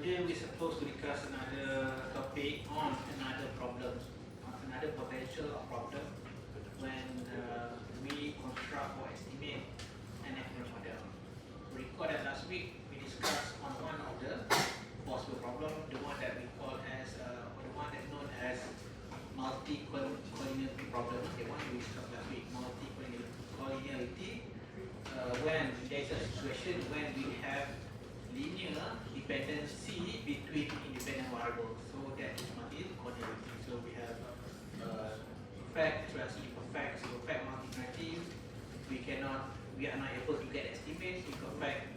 today we're supposed to discuss another topic on another problem, on another potential problem when we construct or estimate an FML model. Recall that last week we discussed on one of the possible problem, the one that we call as, or the one that known as multi-collinearity problem. The one we discussed last week, multi-collinearity, when there is a situation when we have linear dependency between independent variables. So that is multi-collinearity. So we have perfect, imperfect, perfect multi-collinearity. We are not able to get estimates. Imperfect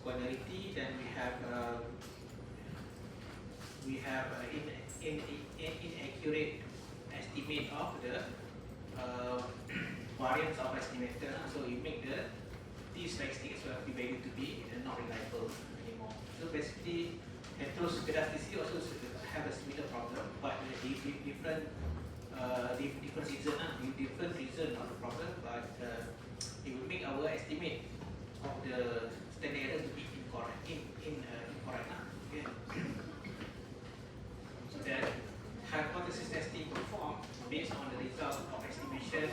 collinearity. Then we have inaccurate estimate of the variance of estimator. So you make the t-statistic as well the value to be not reliable anymore. So basically, heteroscedasticity also have a similar problem, but different reason, different reason of the problem. But it will make our estimate of the standard error to be incorrect. Okay. So that hypothesis testing performed based on the result of estimation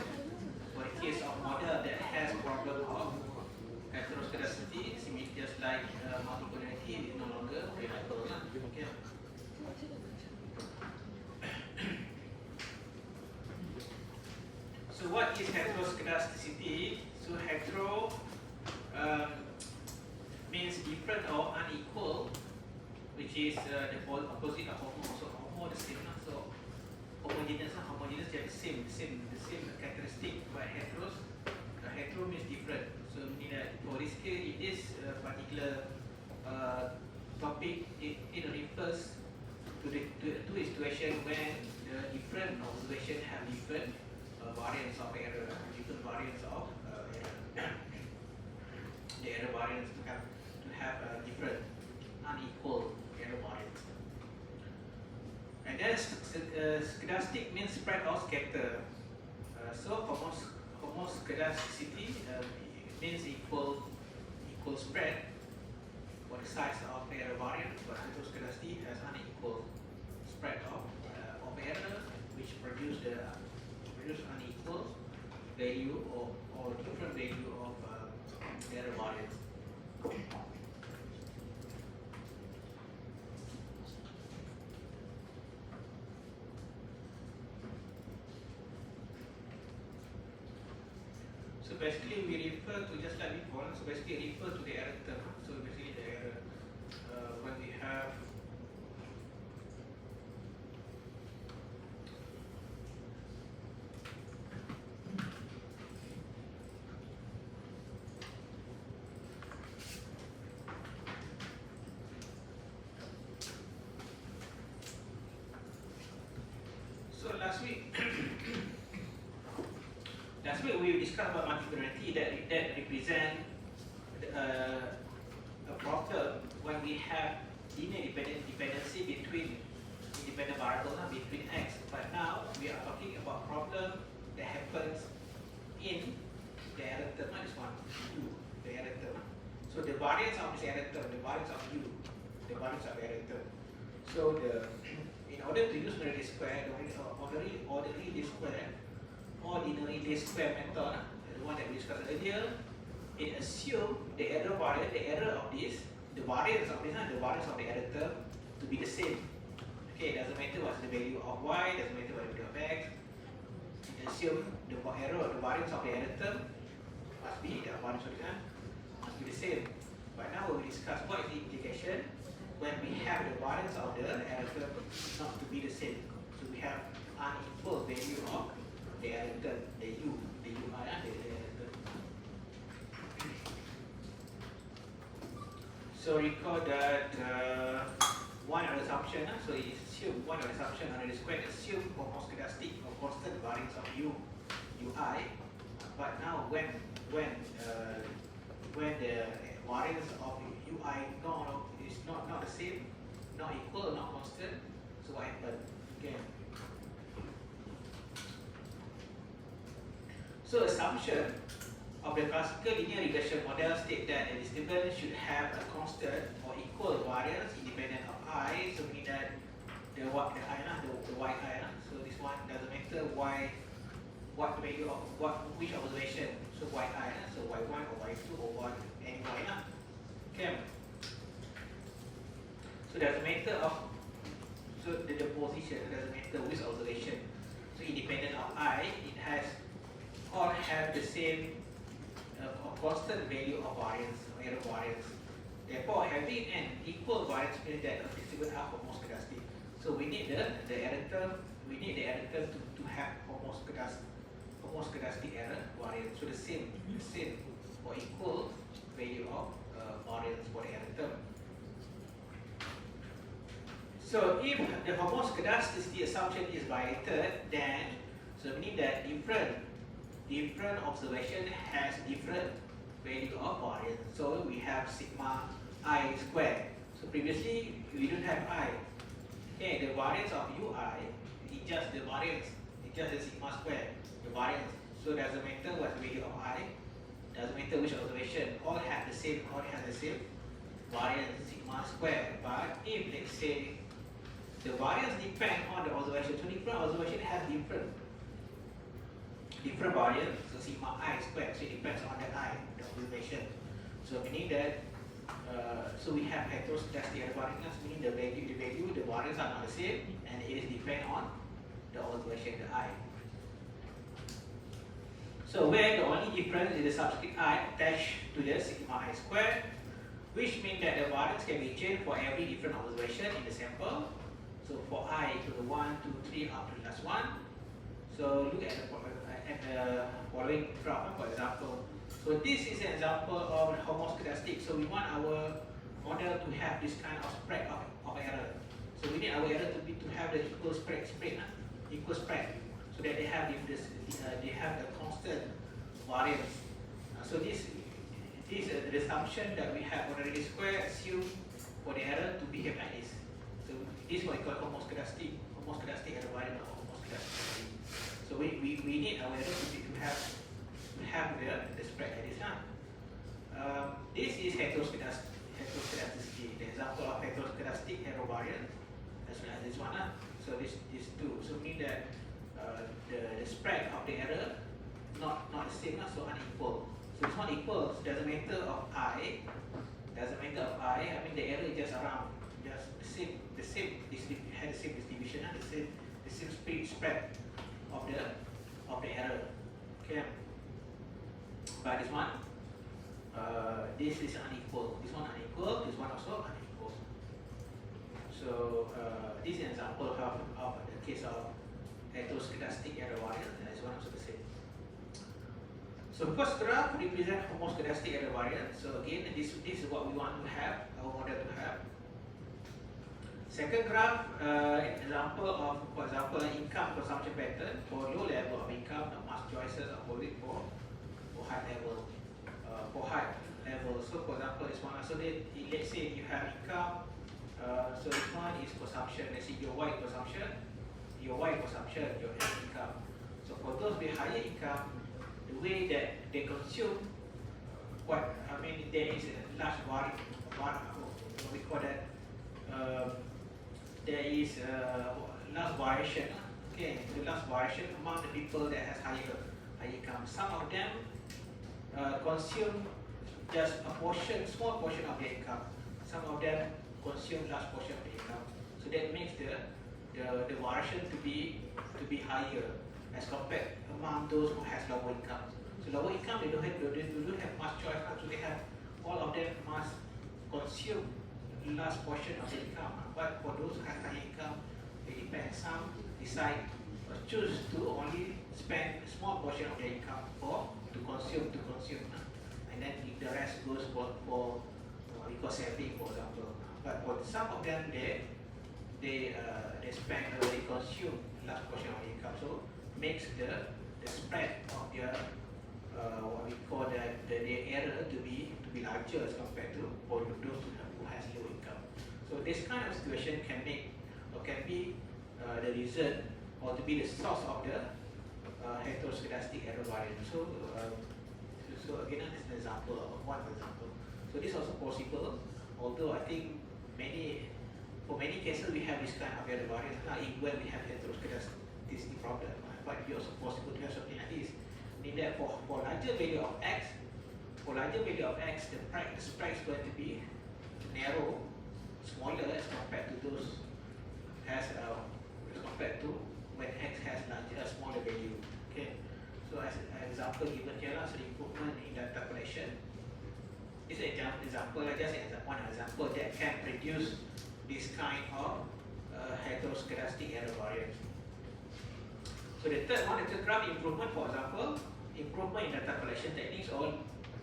for the case of model that has problem of heteroscedasticity, just like multi-collinearity is no longer reliable. Okay. So what is heteroscedasticity? So hetero means different or unequal, which is the opposite of homo. So homo the same. So homogeneous they have the same characteristic, but hetero means different. So meaning that for this case, in this particular topic, it refers to a situation when the different observation have different variance of error, different variance of error. The error variance to have a different unequal error variance. And then scedastic means spread or scatter. So homoscedasticity means equal spread for the size of the error variance, but heteroscedasticity has unequal spread of error, which produce unequal value or different value of error variance. So basically we refer to, just like before, so basically refer to the error term. So basically the error, when we have last week we discussed about multi-collinearity that represent a problem when we have linear dependency between independent variables, between x. But now we are talking about problem that happens in the error term. This one, u, the error term. So the variance of this error term, the variance of u, the variance of error term. So in order to use ordinary least square, ordinary least square method, the one that we discussed earlier, it assumes the error variance, the variance of the error term to be the same. Okay, it doesn't matter what's the value of y, doesn't matter what the value of x. It assumes the variance of the error term must be the same. But now we discuss what is the implication when we have the variance of the error term not to be the same. So we have unequal value of the error term, the ui, the error term. So recall that one of the assumption, so it assume one of the assumption under the square assume homoscedastic or constant variance of ui. But now when the variance of ui is not the same, not equal, not constant, so what happens? Okay. So assumption of the classical linear regression model state that the disturbance should have a constant or equal variance independent of I. So meaning that the I lah, the yi lah. So this one doesn't matter what value of which observation. So yi lah, so y1 or y2 or any y lah. Okay. So doesn't matter of the position, doesn't matter which observation. So independent of I, it has all have the same constant value of variance or error variance. Therefore, having an equal variance means that the disturbance are homoscedastic. So we need the error term. We need the error term to have homoscedastic error variance. So the same or equal value of variance for the error term. So if the homoscedasticity assumption is violated, then so meaning that different observation has different value of variance. So we have sigma I squared. So previously we don't have I. Okay, the variance of ui is just the variance. It's just the sigma squared, the variance. So doesn't matter what the value of I, doesn't matter which observation, all has the same variance sigma squared. But if let's say the variance depends on the observation, so different observation have different variance, so sigma I squared, so it depends on the I, the observation. So meaning that, so we have heteroscedastic error variance, meaning the variance are not the same, and it is depend on the observation, the I. So where the only difference is the subscript I attached to the sigma I squared, which means that the variance can be changed for every different observation in the sample. So for I to the 1, 2, 3 up to the last one. So look at the following graph, for example. So this is an example of homoscedastic. So we want our model to have this kind of spread of error. So we need our error to have the equal spread, so that they have the constant variance. So this the assumption that we have already squared assume for the error to behave like this. So this is what we call homoscedastic error variance or homoscedastic. So we need our error to have the spread like this. This is heteroscedasticity, the example of heteroscedastic error variance, as well as this one. So this two. So mean that the spread of the error not the same, so unequal. So it's not equal. So doesn't matter of I. I mean the error is just around, just the same had the same distribution, the same spread of the error. Okay. But this one, this is unequal. This one unequal. This one also unequal. So this is an example of the case of heteroscedastic error variance. This one also the same. So first graph represents homoscedastic error variance. So again, this is what we want to have, our model to have. Second graph, example of, for example, income consumption pattern for low level of income, the mass choices are holding for high level. So for example, this one. So let's say you have income. So this one is consumption. Let's say your Y consumption, your X income. So for those with higher income, the way that they consume, there is a large what we call that. There is a large variation. Okay, the large variation among the people that has higher income. Some of them consume just a small portion of their income. Some of them consume large portion of the income. So that makes the variation to be higher as compared among those who has lower income. So lower income, they don't have much choice. So they have, all of them must consume large portion of the income. But for those who have high income, it depends. Some decide or choose to only spend a small portion of their income to consume, and then the rest goes for what we call saving, for example. But for some of them, they consume large portion of the income. So makes the spread of their what we call the error to be larger as compared to for those who has low income. So this kind of situation can make or can be the reason or to be the source of the heteroscedastic error variance. So So again, this is an example of one example. So this is also possible, although I think for many cases we have this kind of error variance even when we have heteroscedasticity problem, but it also possible to have something like this. Meaning that for larger value of x, the spread is going to be narrow, smaller as compared to those as compared to when x has smaller value. Okay. So as an example given here, so the improvement in data collection. This is an example, just one example that can produce this kind of heteroscedastic error variance. So the third one is the graph improvement, for example, improvement in data collection techniques or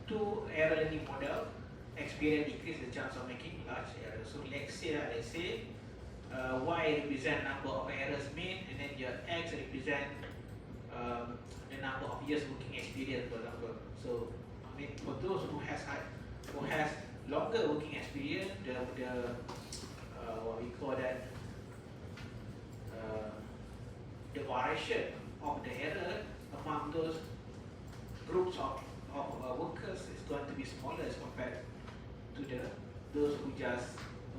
two error learning model experience decrease the chance of making large errors. So let's say y represent number of errors made, and then your x represent the number of years working experience, for example. So I mean, for those who has longer working experience, the what we call that the variation of the error among those groups of workers is going to be smaller as compared to those who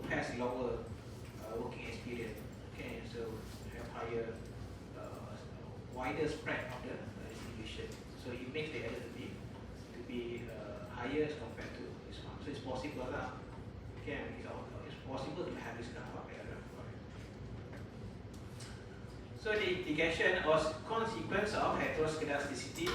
has lower working experience. Okay, so have higher wider spread of the distribution. So it makes the error to be higher as compared to this one. So it's possible lah. Okay, it's possible to have this kind of error. So the implication or consequence of heteroscedasticity,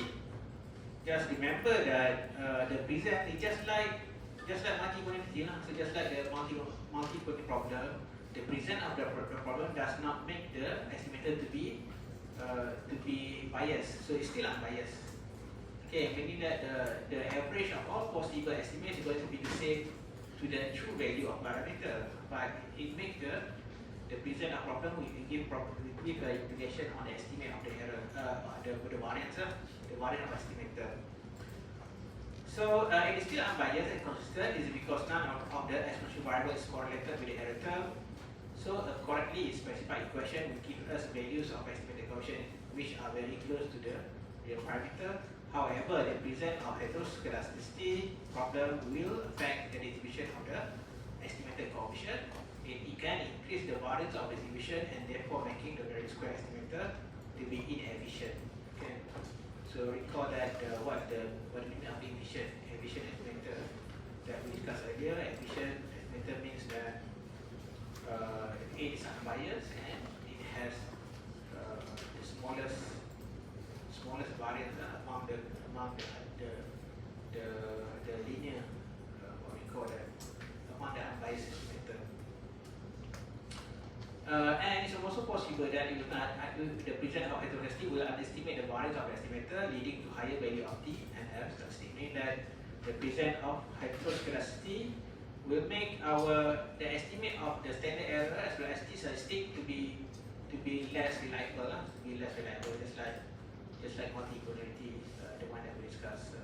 just remember that the present is just like multi-connectivity. So just like the multi-connectivity problem, the present of the problem does not make the estimator to be biased. So it's still unbiased. Okay, meaning that the average of all possible estimates is going to be the same to the true value of parameter, but it makes the present of problem we give the implication on the estimate of the error, the variance of estimator. So it is still unbiased and consistent. This is because none of the exponential variable is correlated with the error term. So a correctly specified equation will give us values of estimated coefficient which are very close to the real parameter. However, the present of heteroscedasticity problem will affect the distribution of the estimated coefficient. It can increase the variance of the distribution and therefore making the very square estimator to be inefficient. Okay. So recall that what the meaning of efficient estimator that we discussed earlier. Efficient estimator means that it is unbiased and it has the smallest variance among the linear what we call that among the unbiased estimator. And it's also possible that the present of heteroscedasticity will underestimate the variance of the estimator, leading to higher value of t and f statistic. Meaning that the present of heteroscedasticity will make the estimate of the standard error as well as t statistic to be less reliable, just like multi-connectivity, the one that we discussed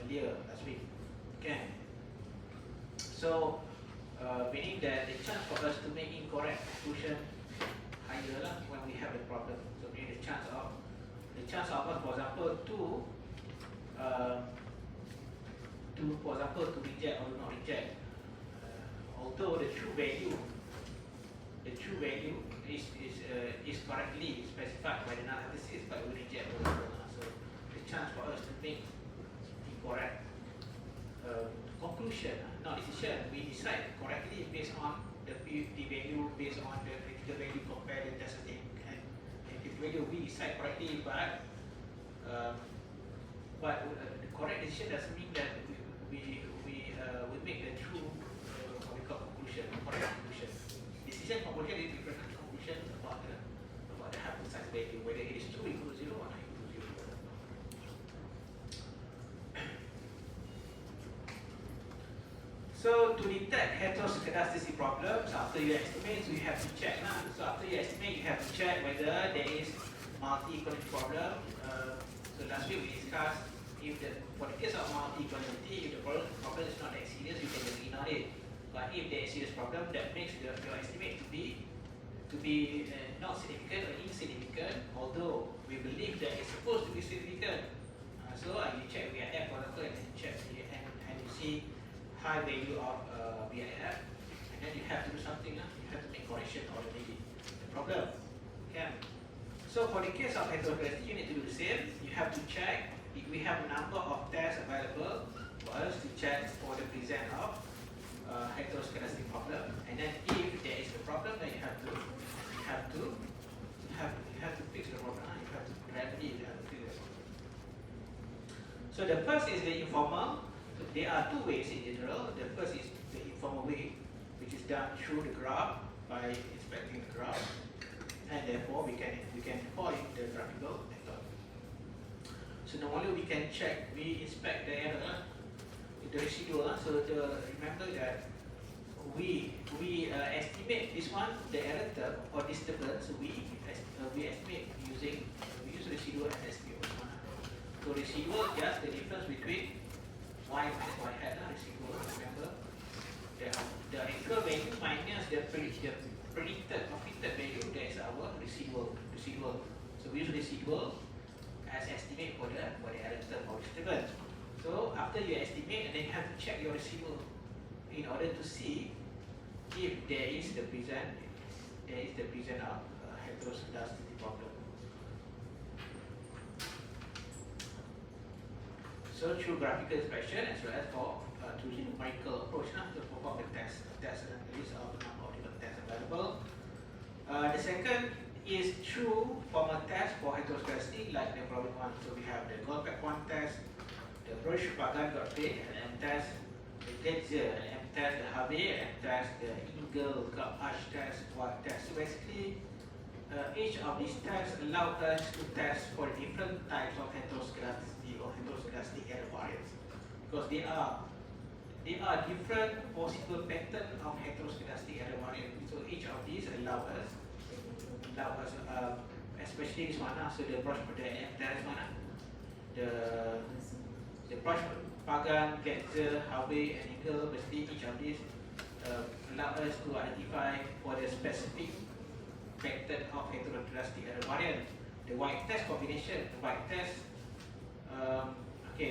earlier last week. Okay. So meaning that the chance for us to make incorrect conclusion higher when we have a problem. So meaning the chance of us, for example, to reject or not reject, although the true value is correctly specified by the null hypothesis, but we reject also. So the chance for us to make incorrect conclusion, not decision, we decide correctly based on the value, based on the critical value compared to the test setting, and critical value we decide correctly, but the correct decision doesn't mean that we make the true what we call conclusion, correct conclusion. Decision conclusion is different conclusion about the hypothesized value, whether it is true equal to 0 or not equal to 0. So to detect heteroscedasticity problems, after you estimate, so you have to check. So after you estimate, you have to check whether there is multi-equality problem. So last week we discussed for the case of multi-equality, if the problem is not that serious, you can just ignore it. But if there is a serious problem that makes your estimate to be not significant or insignificant, although we believe that it's supposed to be significant, You check VIF for example, and then you check and you see high value of VIF, and then you have to do something. You have to make correction or the problem. Okay. So for the case of heteroscedasticity, you need to do the same. You have to check if we have a number of tests available for us to check for the present of heteroscedastic problem, and then if there is a problem, then you have to fix the problem. You have to gradually fix the problem. So the first is the informal. So there are two ways in general. The first is the informal way, which is done through the graph by inspecting the graph, and therefore we can call it the graphical method. So normally we can check, we inspect the error, the residual. So remember that we estimate this one, the error term or disturbance. We estimate we use residual and SPO. So residual just the difference between y minus y hat. Residual, remember, the actual value minus the predicted or fitted value. That is our residual. So we use residual as estimate for the error term or disturbance. So after you estimate, and then you have to check your residual in order to see if there is the present of heteroscedasticity problem. So through graphical inspection as well as for through the numerical approach to perform the test analysis of the number of different tests available. The second is through formal test for heteroscedasticity, like the following one. So we have the Goldbach-1 test, the Roche-Pagan-Gottfried LM test, the Getzer LM test, the Harvey LM test, the Engel-Garp-Ash test, Watt test. So basically, each of these tests allow us to test for different types of heteroscedasticity or heteroscedastic error variance, because they are different possible patterns of heteroscedastic error variance. So each of these allow us especially this one. So the LM test one, the Pagan, Getzer, Harvey, and Engel. Basically, each of these allow us to identify for the specific pattern of heteroscedastic error variance. The white test combination, the white test. Okay,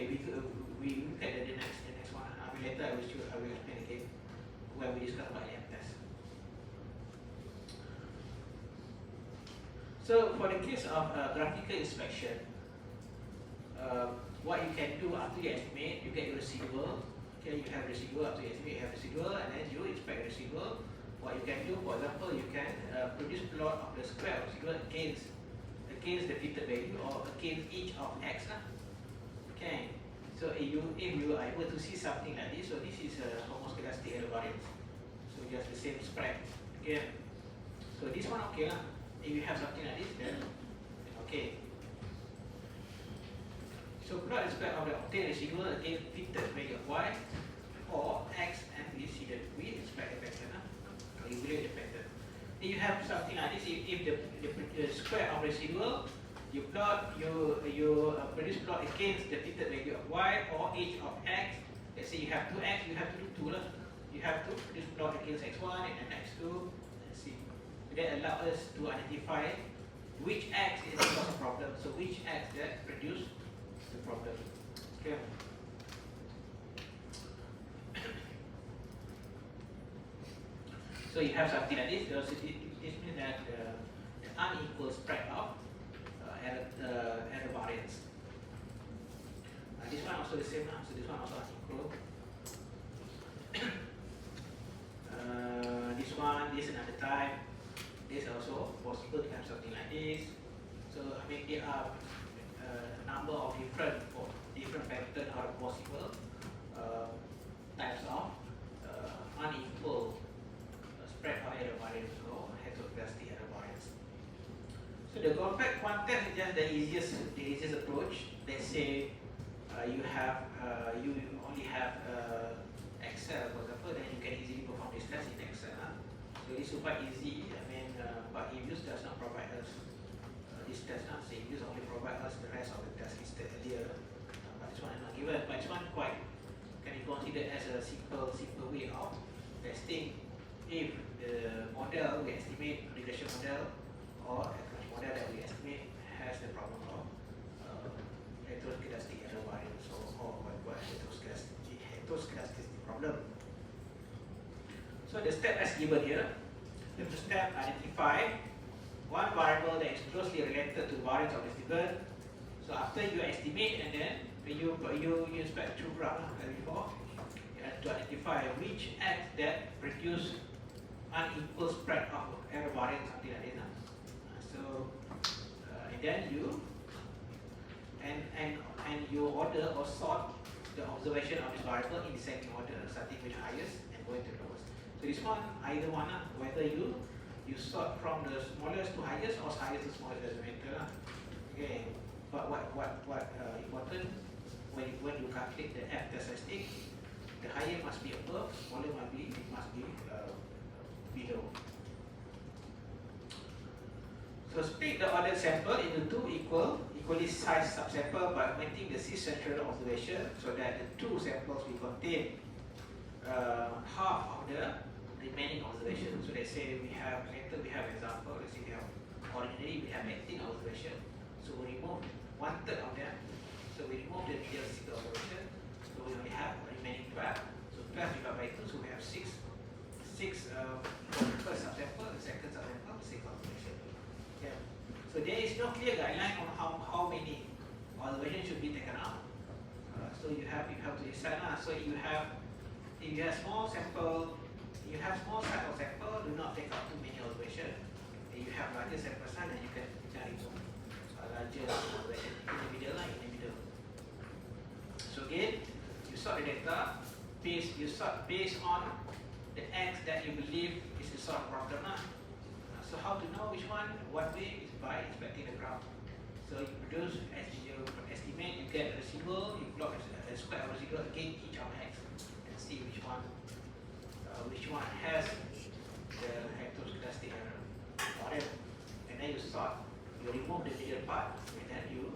we look at the next one. Later I will explain again when we discuss about LM test. So for the case of graphical inspection, what you can do after you estimate, you get your residual. Okay, you have residual after you estimate, you have residual, and then you inspect residual. What you can do, for example, you can produce plot of the square of residual against the fitted value or against each of x. Okay, so if you are able to see something like this, so this is a homoscedastic error variance. So just the same spread. Okay, so this one okay lah. If you have something like this, then okay. So plot the spread of the obtained residual against fitted value of y or x, and we see that we inspect the pattern. Evaluate the pattern. If you have something like this, if the square of residual, you produce plot against the fitted value of y or h of x. Let's say you have 2x, you have to do 2 lah. You have to produce plot against x1 and then x2. Let's see. That allows us to identify which x is the cause of problem. So which x that produce the problem. Okay. So you have something like this. This means that the unequal spread of error variance. This one also the same. So this one also unequal. This another type. This also possible to have something like this. So I mean there are a number of different patterns are possible types of unequal spread of error variance or heteroscedastic error variance. So the Goldbach-1 test is just the easiest approach. Let's say you only have Excel, for example, then you can easily perform this test in Excel. So it's quite easy. I mean, but EViews does not provide us this test. So EViews only provide us the rest of the test listed earlier. But this one is not given. But this one quite can be considered as a simple way of testing if the model we estimate, regression model or accuracy model that we estimate has the problem of heteroscedastic error variance or what heteroscedastic problem. So the step as given here. The first step, identify one variable that is closely related to the variance of this given. So after you estimate and then when you inspect through graph like before, you have to identify which x that produce unequal spread of error variance, something like that. So and then you order or sort the observation of this variable in descending order, starting with the highest and going to the lowest. So this one, either one, whether you sort from the smallest to highest or highest to smallest, doesn't matter. Okay, but what important when you calculate the F statistic, the higher must be above, smaller must be below. So split the ordered sample into two equally sized subsample by omitting the cis-central observation, so that the two samples will contain half of the remaining observation. So let's say we have example. Let's say originally we have 18 observation. So we remove 1/3 of them. So we remove the middle 6 observation. So we only have remaining 12. So 12 divided by 2. So we have 6 for the first subsample, the second subsample, 6 observation. Yeah. So there is no clear guideline on how many observations should be taken out. So you have to decide. So if you have small sample, you have small size of sample, do not take out too many observations. If you have larger sample size, then you can remove larger observation in the middle. So again, you sort the data based on the x that you believe is the sort of problem. So how to know which one? One way is by inspecting the graph. So you produce estimate, you get a residual, you plot a square residual against each of x and see which one has the heteroscedastic error. And then you sort, you remove the middle part, and then you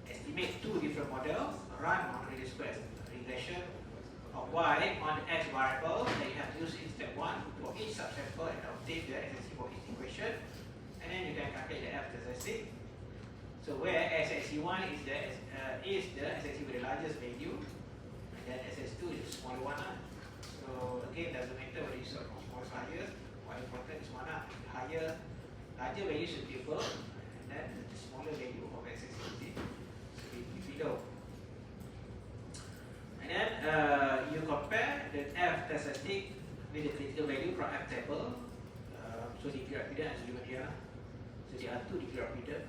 estimate two different models, run on radius square regression of y on the x variable that you have to use in step 1 for each subsample and obtain the SSE for each equation, and then you can calculate the F statistic. So where SSE1 is the SSE with the largest value, and then SS2 is the smaller one. So again, doesn't matter whether you sort from smallest to highest. What important is one, larger value should be above, and then the smaller value of SSE should be below. And then you compare the F statistic with the critical value from F table. So degree of freedom is given here. So there are two degree of freedom.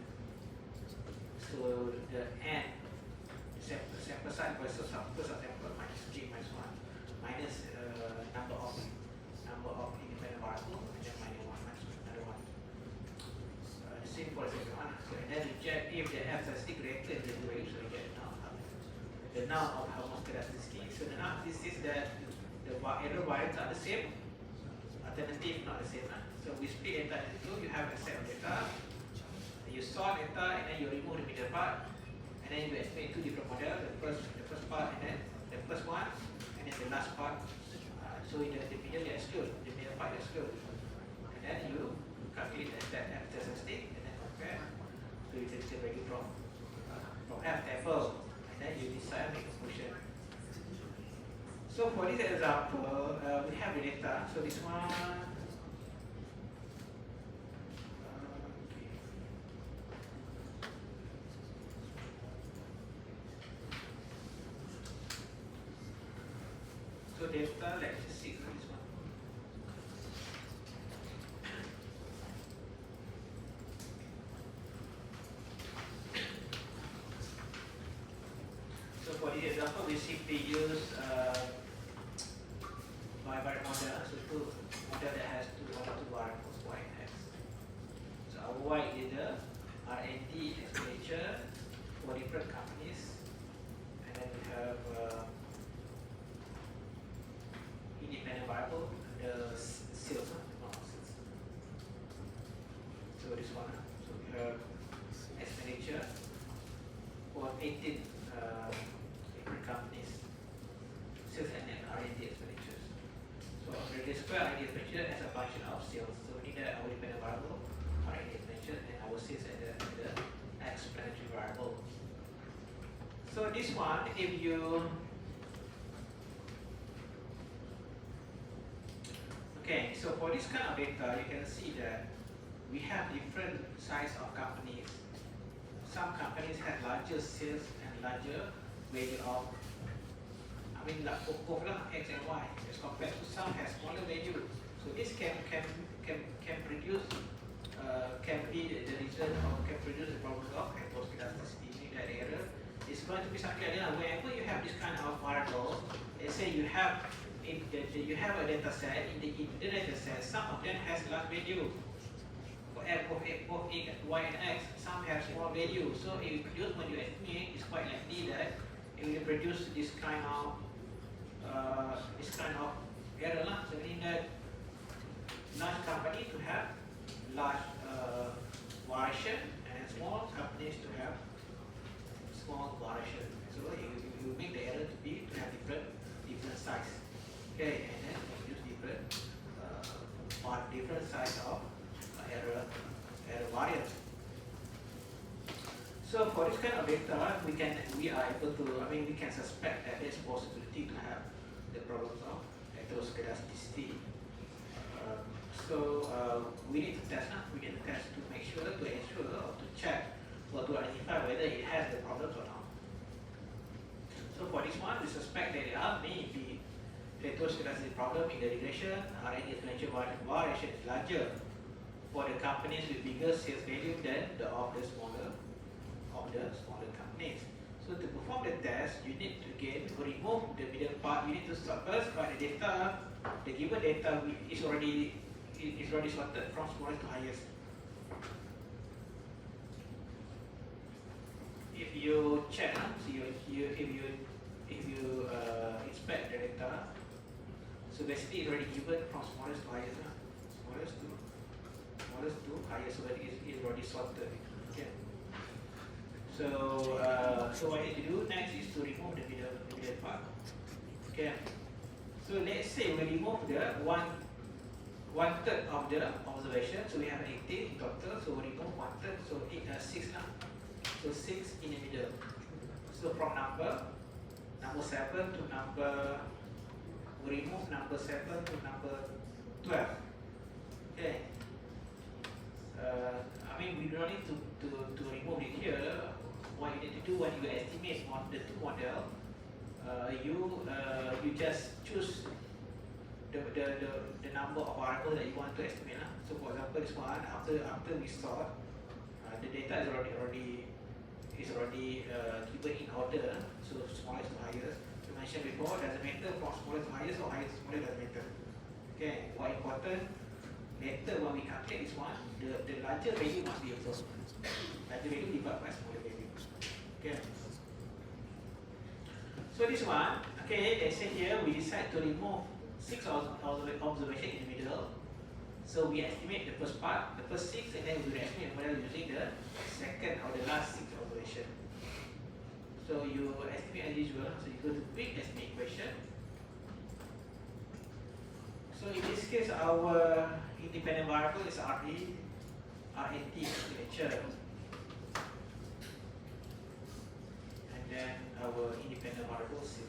So the N, sample size versus first sample minus 3 minus 1 minus number of independent variable, and then minus 1 minus another one. The same for the second one. So and then you check if the F statistic greater than the value, so you get the noun of homoscedasticity. So the noun is that the error variance are the same, alternative not the same. So we split data into two. You have a set of data. You sort data and then you remove the middle part, and then you estimate two different models. The first part, and then the first one, and then the last part. So in the middle you exclude, the middle part you exclude, and then you calculate that F statistic and then compare. So you take the value from F table, and then you decide make a function. So for this example, we have the data. So this one. So data, let's just see this one. So for this example, we simply use bivariate model. So two model that has two variables, y and x. So our y is the R&D expenditure for different companies, and then we have independent variable, the sales, not sales. So this one, so we have expenditure for 18 different companies, sales and then R&D expenditures. So the square R&D expenditure as a function of sales. So we need our independent variable, R&D expenditure, and our sales as the explanatory variable. So this one, if you okay, so for this kind of data, you can see that we have different size of companies. Some companies have larger sales and larger value of, I mean, like both X and Y, as compared to some has smaller value. So this can produce can be the result or can produce the problem of heteroscedasticity in that area. It's going to be something like that. Whenever you have this kind of variable, let's say you have you have a data set. In the data set, some of them has large value. For both X, Y, and X, some have small value. So if you produce when you estimate, it's quite likely that it will produce this kind of error lah. So meaning that large company to have large variation and small companies to have small variation. So you make the error to have different size. Okay, and then use different size of error variance. So for this kind of data, we are able to, we can suspect that there's possibility to have the problems of heteroscedasticity. We need to test. We need to test to make sure, to ensure, or to check, or to identify whether it has the problems or not. So for this one, we suspect that there may be heteroscedasticity problem in the regression. RNA differential variation is larger for the companies with bigger sales value than the smaller companies. So to perform the test, you need to again remove the middle part. You need to start first by the data. The given data is already sorted from smallest to highest. If you check, so if you inspect the data, so basically it's already given from smallest to highest, smallest to highest, so that is already sorted. Okay. So what you need to do next is to remove the middle part. Okay. So let's say we remove the one third of the observation. So we have 18 in total. So we remove 1/3. So 6 now. So 6 in the middle. So from number 7 to we remove number 7 to number 12. Okay. We don't need to remove it here. What you need to do when you estimate on the two model, you just choose the number of variables that you want to estimate. So for example, this one, after we sort, the data is already given in order. So smallest to highest. You mentioned before, doesn't matter from smallest to highest or highest to smallest, doesn't matter. Okay, what important? Later when we calculate this one, the larger value must be observed. Larger value divided by smaller value. Okay. So this one, okay, let's say here we decide to remove 6 observation in the middle. So we estimate the first part, the first 6, and then we will estimate the model using the second or the last 6 observation. So you estimate as usual. So you go to quick estimate equation. So in this case, our independent variable is RAT signature, and then our independent variable sales.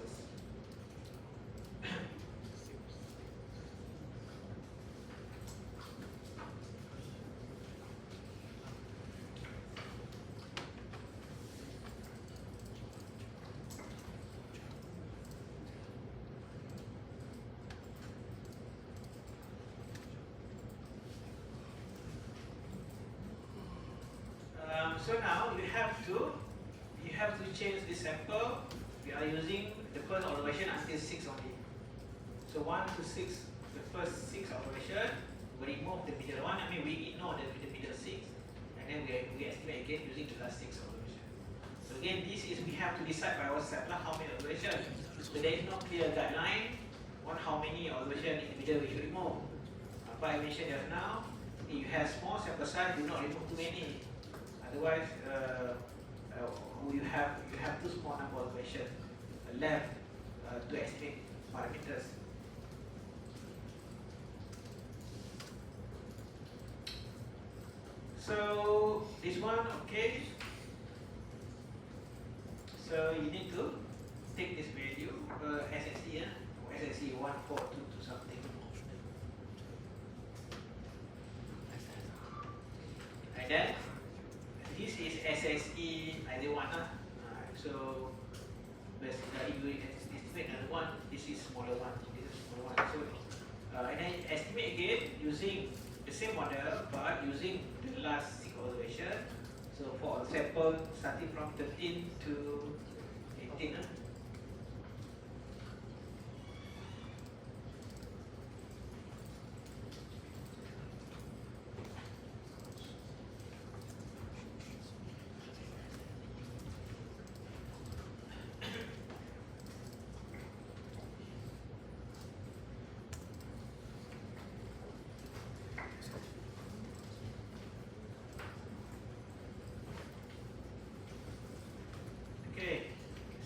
So now you have to change the sample. We are using the first observation until 6 only. So 1 to 6, the first 6 observation, we remove the middle one. We ignore the middle 6, and then we estimate again using the last 6 observation. So again, this is we have to decide by ourselves how many observations. So there is no clear guideline on how many observations in the middle we should remove. But I mentioned just now, if you have small sample size, do not remove too many. Otherwise, you have too small number of observations left to estimate parameters. So this one, okay. So you need to take this value SSE, SSE 1422 something. And then this is SSE either one. So basically if you estimate another one, this is smaller one, this is smaller one. So and then estimate again using the same model but using the last 6 observation. So for example, starting from 13 to 18. Okay,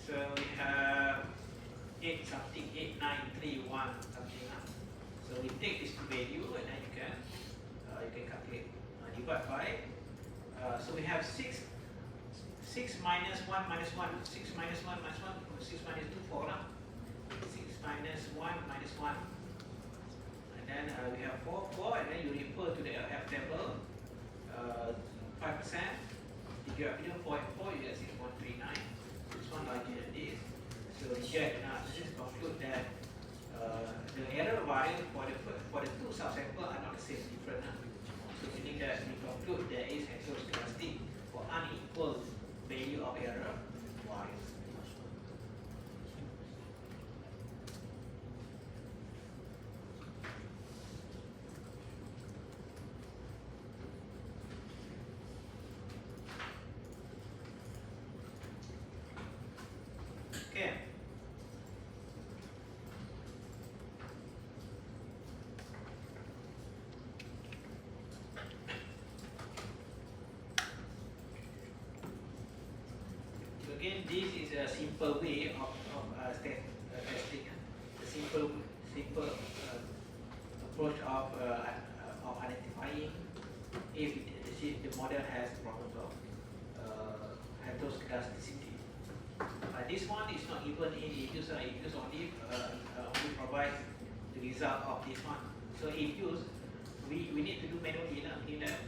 so we have 8 something, 8931 something. So we take this value and then you can calculate, divide by. So we have 6 minus 1 minus 1, 6 minus 1 minus 1, 6 minus 2, 4 lah. 6 minus 1 minus 1. And then we have 4, and then you refer to the F table, 5%. If you have 4.4, you get 6.39. This one larger than this. So we get analysis conclude that the error variance for the two subsamples are not the same, different. So meaning that we conclude there is heteroscedastic for unequal value of error variance. Okay. So again, this is a simple way of testing. The simple approach of identifying if the model has problems of heteroscedasticity. This one is not given in if use only provide the result of this one. So if use, we need to do manually, meaning that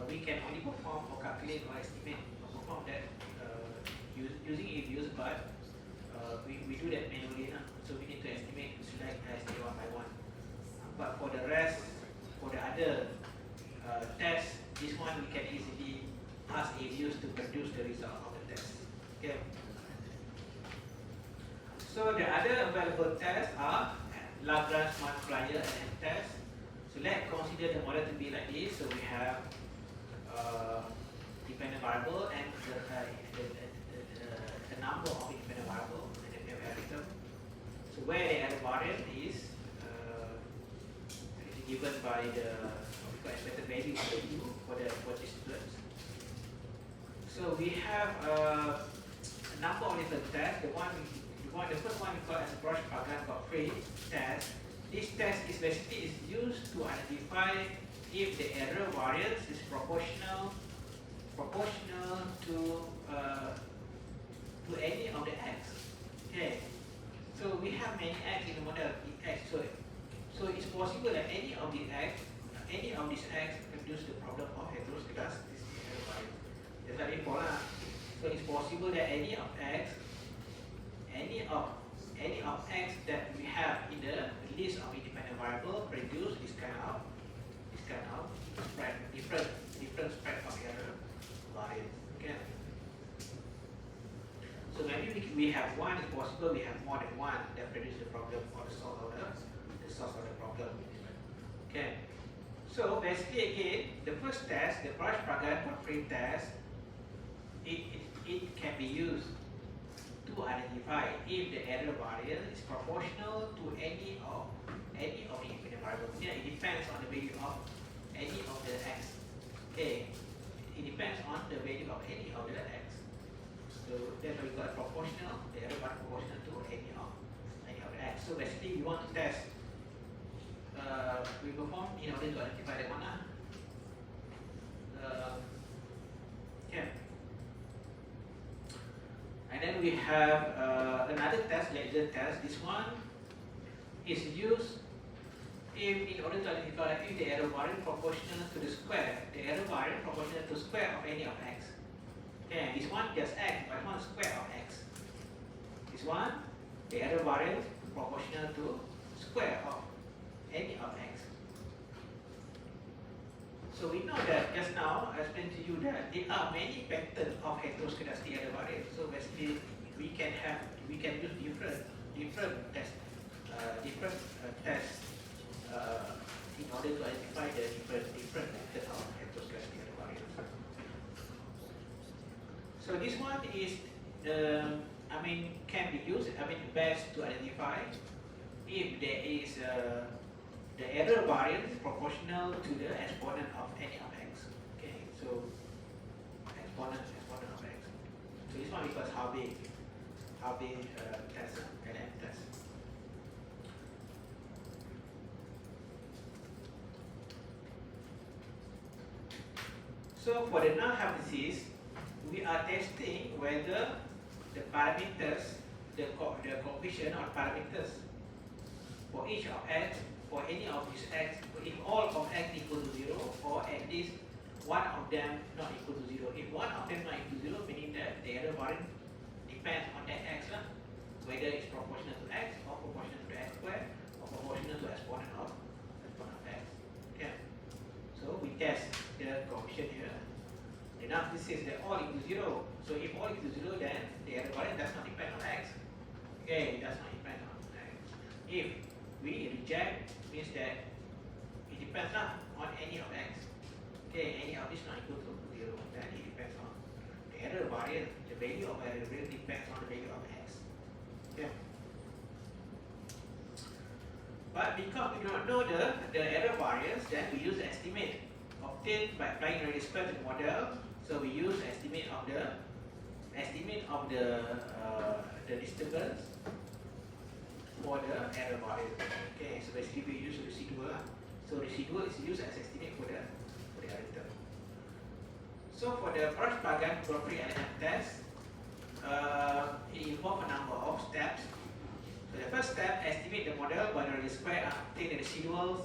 we can only perform or calculate or estimate or perform that using if use, but we do that manually. So we need to estimate, select estimate one by one. But for the rest, for the other tests, this one we can easily ask if use to produce the result of the test. Okay. So the other available tests are Lagrange multiplier and test. So let's consider the model to be like this. So we have dependent variable and the number of independent variable, and then we have algorithm. So where the error variance is given by the expected value for the students. So we have a number of different tests. The first one we call as a Brush-Pagan-Godfrey test. This test is basically used to identify if the error variance is proportional to any of the x. Okay. So we have many x in the model. So it's possible that any of these x produce the problem of heteroscedasticity error variance. That's what it for. So it's possible that any of x that we have in the list of independent variable produce this kind of spread, different spread of error variance. Okay. So maybe we have one, it's possible we have more than one that produce the problem or the source of the problem. Okay. So basically again, the first test, the Brush-Pagan-Godfrey test, it can be used to identify if the error variance is proportional to any of the independent variables. Yeah, it depends on the value of any of the x. Okay, it depends on the value of any of the x. So that's why we got proportional. The error variance proportional to any of the x. So basically, we want to test. We perform in order to identify that one. Okay. And then we have another test, lecture test. This one is used if in order to identify if the error variance proportional to the square, the error variance proportional to square of any of x. Okay, this one just x, but one square of x. This one, the error variance proportional to square of any of x. So we know that just now I explained to you that there are many patterns of heteroscedastic error variance. So basically we can use different tests in order to identify the different method of heteroscedastic error variance. So this one is can be used best to identify if there is the error variance is proportional to the exponent of any of x. Okay, so exponent of x. So this one because how big test, LM test. So for the null hypothesis, we are testing whether the parameters, the coefficient or parameters for each of x, for any of these x, if all of x equal to 0, or at least one of them not equal to 0. If one of them not equal to 0, meaning that the error variance depends on that x, whether it's proportional to x, or proportional to x squared, or proportional to exponent of x. Okay. So we test the coefficient here. Enough this says that all equal to 0. So if all equal to 0, then the error variance does not depend on x. Okay, it does not depend on x. If we reject, means that it depends on any of x. Okay, any of this not equal to 0, then it depends on the error variance. The value of error variance depends on the value of x. Okay. But because we do not know the error variance, then we use the estimate obtained by applying radius square to the model. So we use estimate of the disturbance for the error variance. Okay, so basically we use residual. So residual is used as estimate for the error term. So for the Brush-Pagan-Godfrey element test, it involves a number of steps. So the first step, estimate the model by the radius square, obtain the residuals,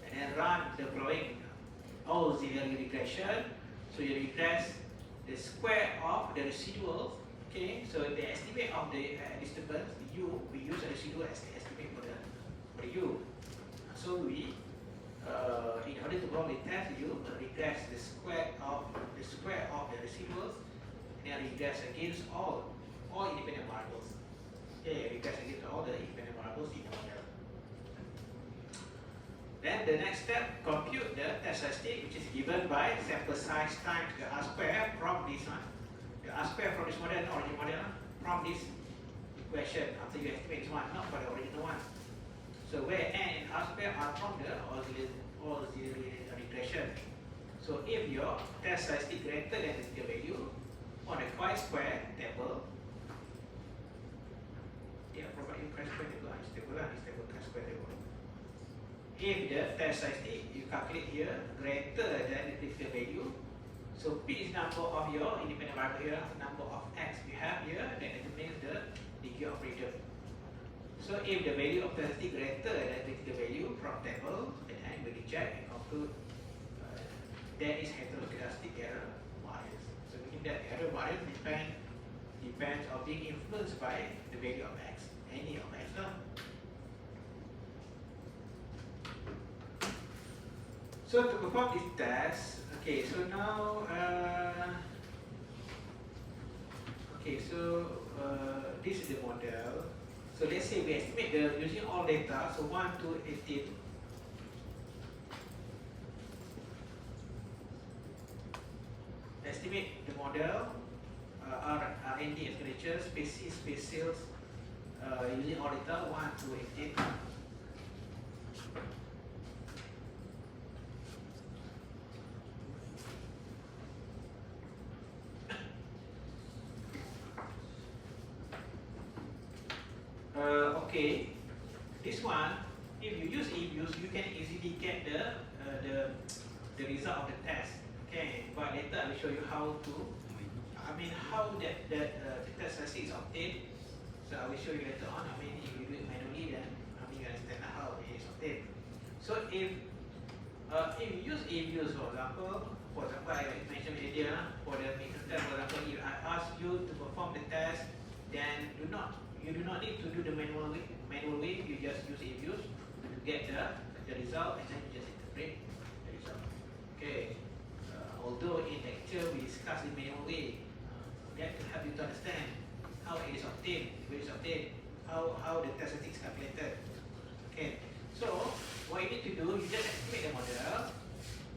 and then run the following auxiliary regression. So you regress the square of the residuals. Okay, so the estimate of the disturbance u, we use a residual as the estimate for the u. So we, in order to perform the test, you regress the square of the residuals, and then regress against all independent variables. Okay, regress against all the independent variables in the model. Then the next step, compute the test statistic, which is given by sample size times the R square from this one. The R square from this model, not original model, from this equation after you estimate this one, not for the original one. So where n and R square are from the auxiliary regression. So if your test statistic greater than the critical value on the chi-square table, they are providing chi-square table, unstable chi-square table. If the test statistic you calculate here greater than the critical value, so P is number of your independent variable here, number of x you have here, then determines the degree of freedom. So if the value of the statistic greater than the critical value from table, then we reject and conclude there is heteroscedastic error variance. So meaning that error variance depends or being influenced by the value of x, any of x. So to perform this test, okay, so now, this is the model. So let's say we estimate using all data, so 1 to 18. Estimate the model, R&D expenditure, space sales, using all data 1 to 18. Okay, this one, if you use EBUs, you can easily get the result of the test. Okay, but later I will show you how to how the test statistic is obtained. So I will show you later on. If you do it manually, then you understand how it is obtained. So if you use AViews, for example, I mentioned earlier for the mixed test, for example, if I ask you to perform the test, then you do not need to do the manual way. You just use AViews to get the result, and then you just interpret the result. Okay. Although in lecture we discuss the manual way, that to help you to understand how it is obtained, where it is obtained, how the test statistic is calculated. Okay. So what you need to do, you just estimate the model,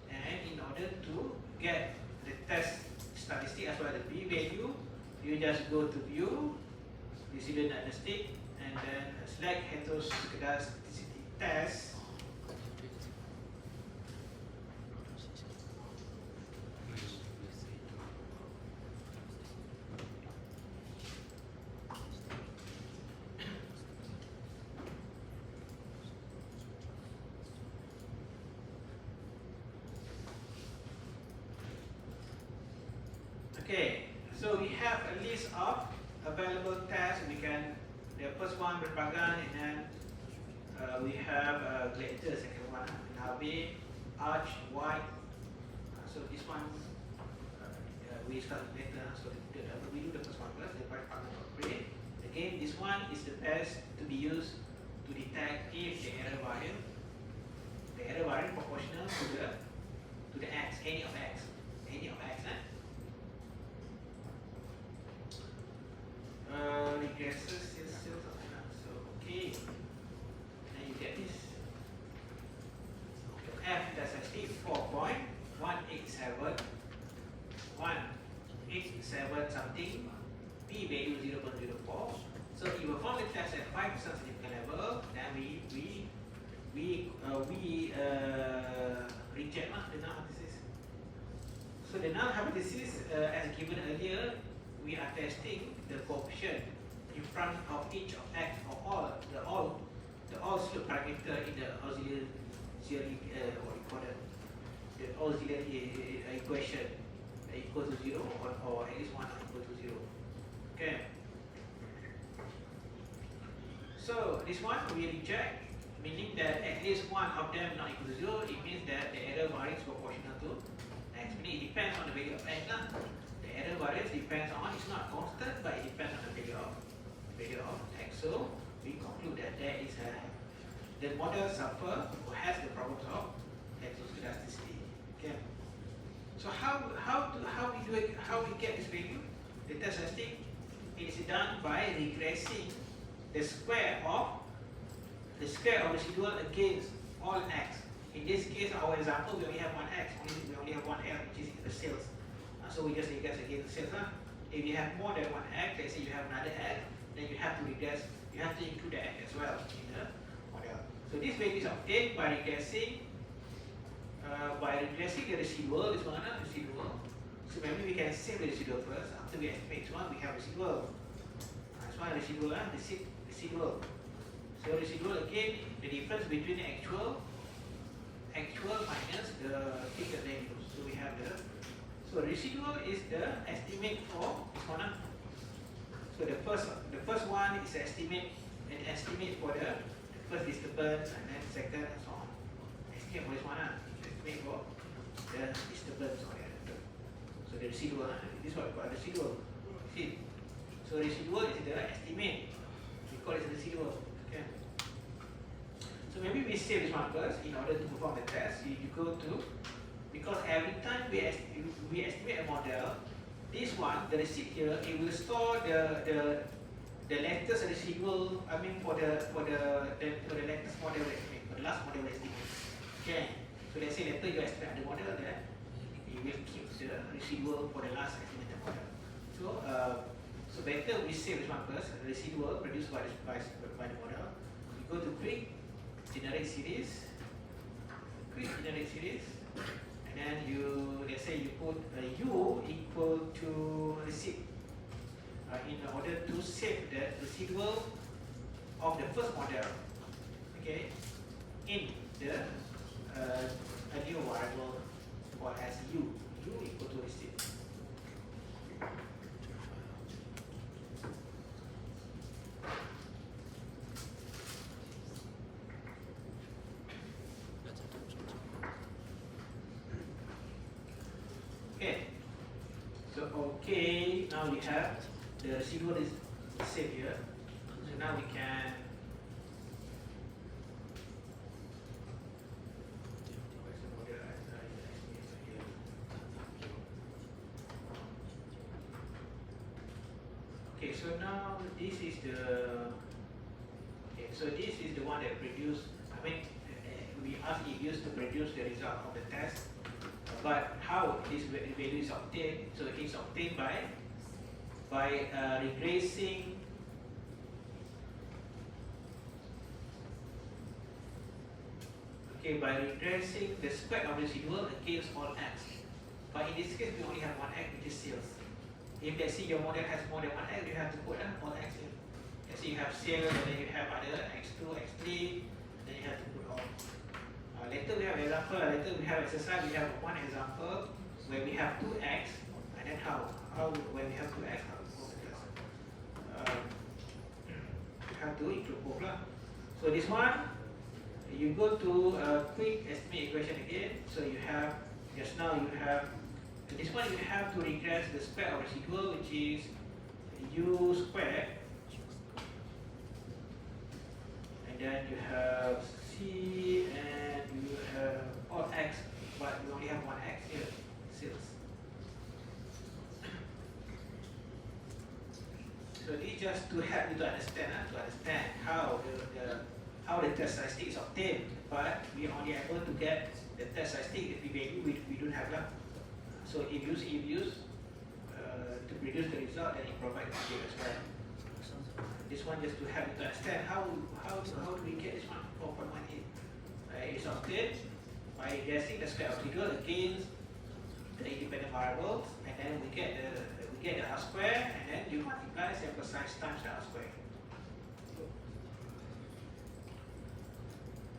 and in order to get the test statistic as well as the p-value, you just go to view, residual diagnostic, and then select heteroscedasticity test. Okay, so we have a list of available tests. The first one berbagan, and then we have glitter, second one, Nabe, arch, white. So this one we start later. So we do the first one first, the white part of gray. Again, this one is the best to be used to detect if the error variant proportional to the x, any of x. Regresses still so okay. Then you get this. F statistic 4.187 something, p value 0.04. So if you perform the test at 5% significant level, then we reject the null hypothesis. So the null hypothesis, as given earlier, we are testing the coefficient in front of each of x or the all slope parameter in the auxiliary the auxiliary equation equal to 0 or at least 1 equal to 0. Okay. So this one we reject, meaning that at least one of them not equal to 0. It means that the error variance proportional to x. Meaning it depends on the value of x. The error variance depends on, it's not constant, but it depends on the value of x. So we conclude that the model has the problems of heteroscedasticity. Okay. So how we get this value? The test statistic is done by regressing the square of residual against all x. In this case, our example, we only have one x, we only have one L, which is the sales. So we just regress against the sales. If you have more than one x, let's say you have another x, then you have to regress, you have to include the x as well in the model. So this value is obtained by regressing the residual. This one, residual. So maybe we can save the residual first. After we estimate this one, we have residual. This one residual, residual. So residual, again, the difference between the actual minus the figured value. So we have so residual is the estimate for this one. So the first one is an estimate for the first disturbance, and then second and so on. Estimate for this one, estimate for the disturbance or the other. So the residual, this is what we call residual. See? So residual is the estimate. We call it residual. Okay. So maybe we save this one first in order to perform the test. You go to, because every time we estimate a model, this one, the receipt here, it will store the latest residual. For the latest model estimate, for the last model estimate. Okay. So let's say later you estimate the model, then you will keep the residual for the last estimated model. So better we save this one first, the residual produced by the model. You go to quick generate series, and then let's say you put u equal to receipt in order to save the residual of the first model, okay, in the a new variable called as u equal to receipt. okay, now we have the residual is the same here. So now we can okay, so now this is the one that produced. I mean, we asked EBUs to produce the result of the test, but how this value is obtained? So it is obtained by regressing. Okay, by regressing the square of the residual against all x. But in this case, we only have one x, which is sales. If let's say your model has more than one x, you have to put all x in. Let's say you have sales, and then you have other x2, x3, then you have to put all. Later we have example. Later we have exercise. We have one example where we have 2x, and then how when we have 2x, how to go with this? You have to include both lah. So this one, you go to quick estimate equation again. So you have just now you have this one. You have to regress the square of residual, which is u squared, and then you have c and you have all x, but we only have one x here, sales. So this just to help you to understand how the test statistic is obtained, but we are only able to get the test statistic, the p-value we don't have that. So if use to produce the result, then it provides the p as well. This one just to help you to understand how do we get this one 4.18. It is obtained by guessing the square of residual against the independent variables, and then we get the R square, and then you multiply sample size times the R square.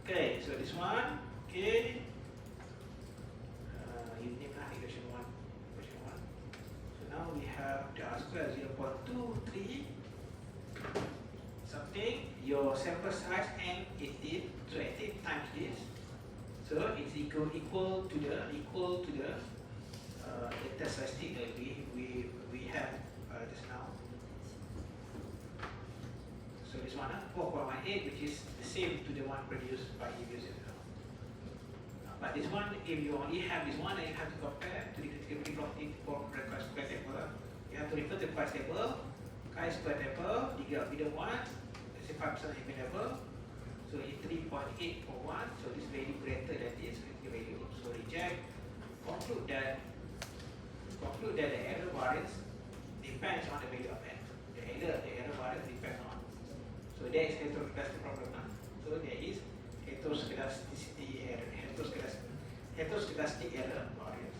Okay, so this one, okay, you name equation 1. So now we have the R square 0.23 something. Your sample size n is 18, so 18 times this, so it's equal to the test statistic that we have just now. So this one 4.18, which is the same to the one produced by EBUs. But this one, if you only have this one, then you have to compare to the criticality property for the chi-square table. You have to refer to the price table, chi-square table, dig out bidder one, let's say 5% available. So it's 3.8 for one, so this value greater than this critical value. So reject. Conclude that the error variance depends on the value of x. The error variance depends on. So there is heteroscedastic problem. So there is heteroscedastic error variance.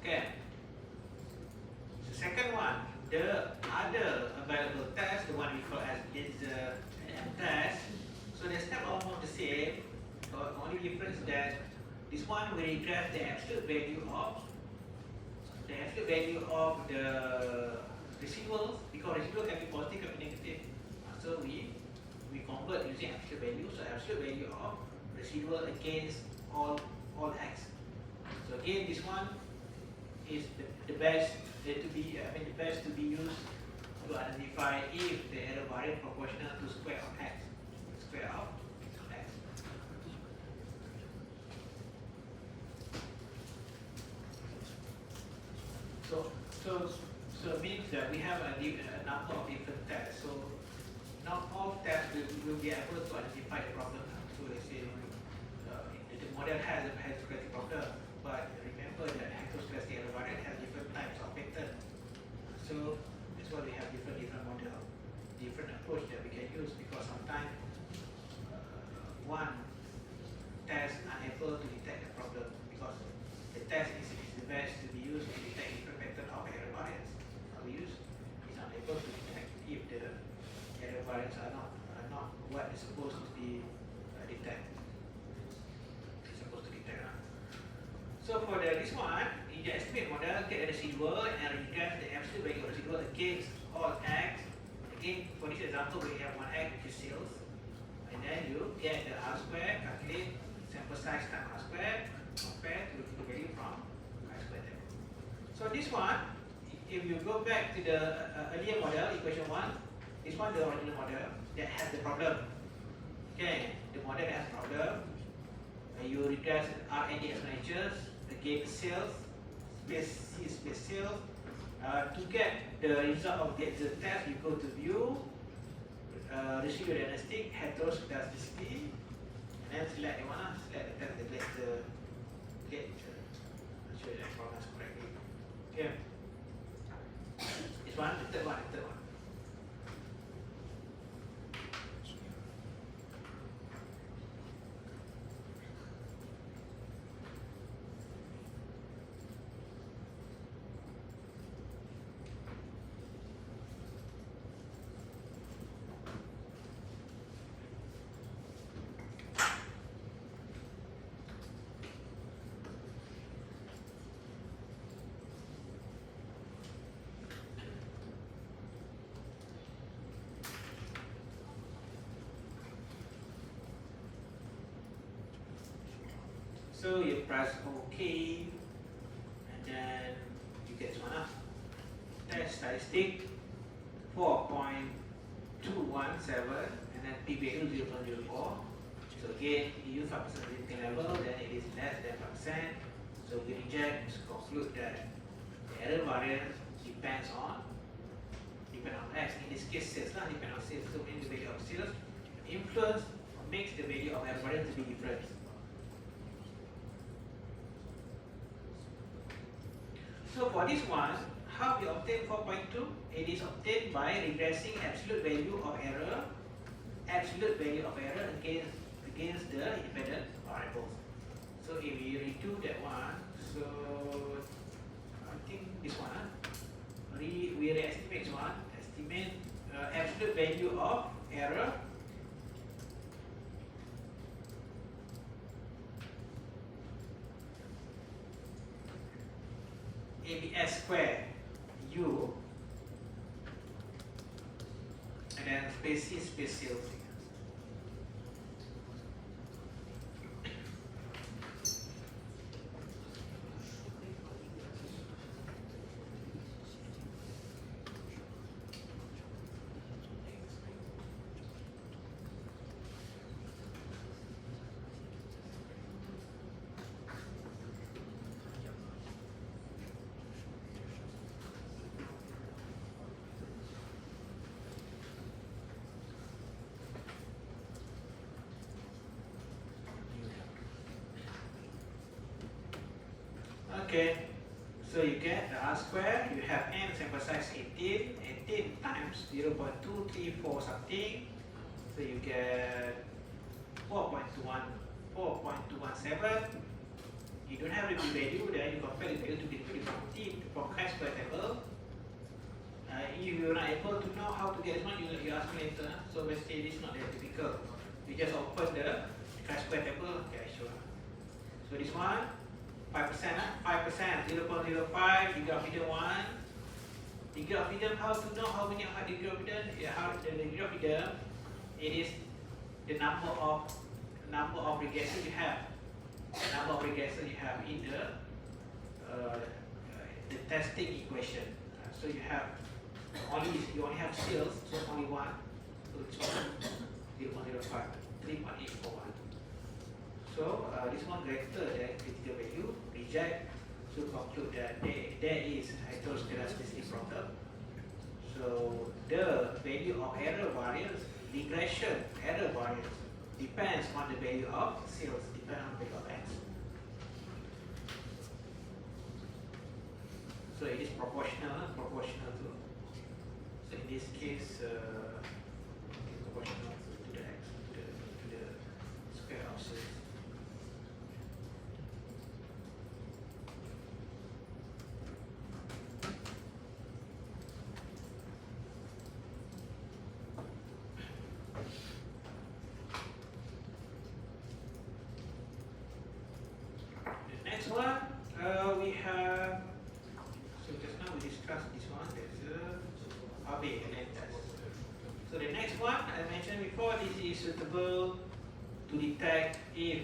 Okay. The second one, the other available test, the one we call as is the M test. So the step almost the same. The only difference is that this one will regress the absolute value of the residuals, because residual can be positive, can be negative. So we convert using absolute value. So absolute value of residual against all x. So again, this one is the best to be used to identify if the error variance proportional to square of x. Square of x. So it means that we have a number of different tests. So not all tests will be able to identify the problem. So let's say the model has a heteroscedastic problem, but remember that heteroscedastic error variance has different types of pattern. So that's why we have different model, different approach that we can use, because sometimes one test unable to detect the problem, because the test is the best to be used to detect different pattern of error variance. We use is unable to detect if the error variance are not what is supposed to be regress the absolute value of residual against all x. Again, for this example, we have one x which is sales, and then you get the R square, calculate sample size times R square, compare to the value from R square table. So this one, if you go back to the earlier model, equation 1, this one the original model that has the problem. Okay, the model that has problem. You regress R and D exponentials again sales, space C space sales. To get the result of the test, you go to view, residual diagnostic, heteroscedasticity, and then select the one, select the test that gets I'll show you that pronounce correctly. Okay. This one, the third one, the third one. So you press OK, and then you get this one up. Test statistic 4.217, and then p value 0.04. So again, you use 5% significant level, then it is less than 5%. So you reject, conclude that the error variance depends on x. In this case, sales depend on sales. So in the value of sales, influence makes the value of error variance to be different. So for this one, how we obtain 4.2? It is obtained by regressing absolute value of error against the independent variables. So if we redo that one, so I think this one, we re-estimate this one, estimate absolute value of error ABS square U, and then space C space sales. Okay, so you get the R square, you have n sample size 18, 18 times 0.234 something, so you get 4.21, 4.217. You don't have the p value, then you compare the value to the from chi-square table. If you're not able to know how to get this one, you ask me later. So basically, this is not that difficult. You just open the chi-square table. Okay, sure. So this one, 5%, 5%, 0.05, degree of freedom 1. Degree of freedom, how to know how many are degree of freedom? How the degree of freedom, it is the number of regression you have. The number of regression you have in the testing equation. So you only have sales, so only one. So it's 0.05, 3.841. So this one greater than critical value, reject, to conclude that there is heteroscedasticity problem. So the value of error variance, regression error variance, depends on the value of sales, depends on the value of x. So it is proportional to. So in this case, proportional to the x, to the square of sales. Next one, we have, so just now we discussed Harvey and then test. So the next one I mentioned before, this is suitable to detect if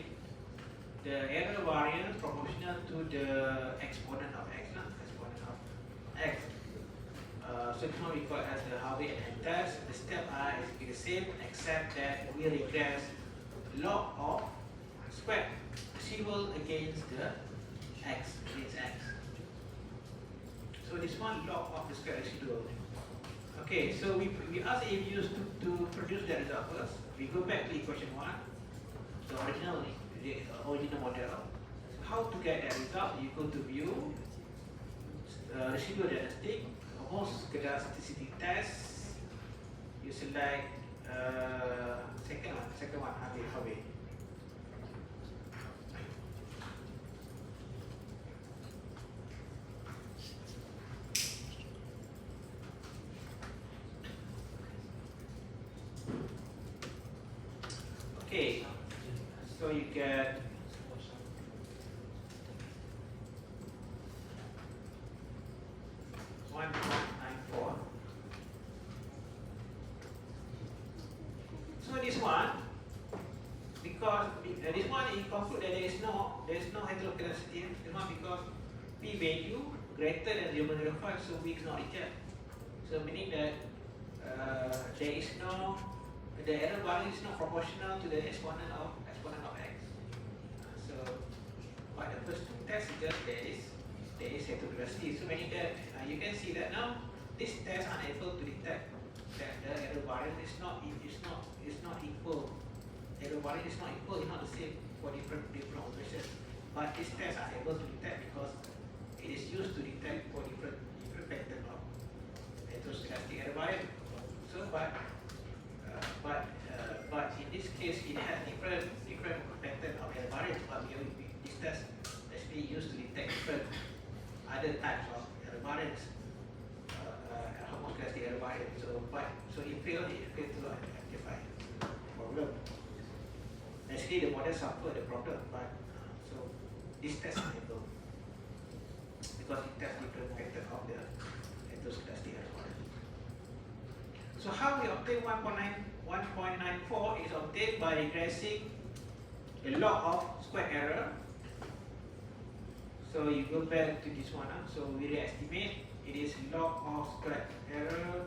the error variance proportional to the exponent of x. So this one we call as the Harvey and test. The step are is the same except that we regress log of square residual against the x, So this one log of the square residual. Okay, so we ask if used to produce the result first. We go back to equation 1, the original model. How to get that result? You go to view, residual diagnostic, most statisticity test. You select second one, Harvey. Okay, so you get one. So this one, because this one it conclude that there is no heteroscedasticity. This one because p value greater than 0.05, so we cannot reject. So meaning that there is no, the error value is not proportional to the exponent of x. So what the first two tests suggest there is heteroscedasticity. So meaning that you can see that now this test unable to detect that the error variance is not equal. Error variance is not equal, it's not the same for different operations. But this test are able to detect because it is used to detect for different pattern of heteroscedastic error variance. So but in this case it has different pattern of error variance. But this test actually used to detect different other types of error variance. Homoscedastic error variance. So it failed to identify problem. Actually the model suffered the problem, but so this test is able because it tests different pattern of the heteroscedastic error variance. So how we obtain 1.94 is obtained by regressing the log of square error. So you go back to this one. So we re-estimate. It is log of square error,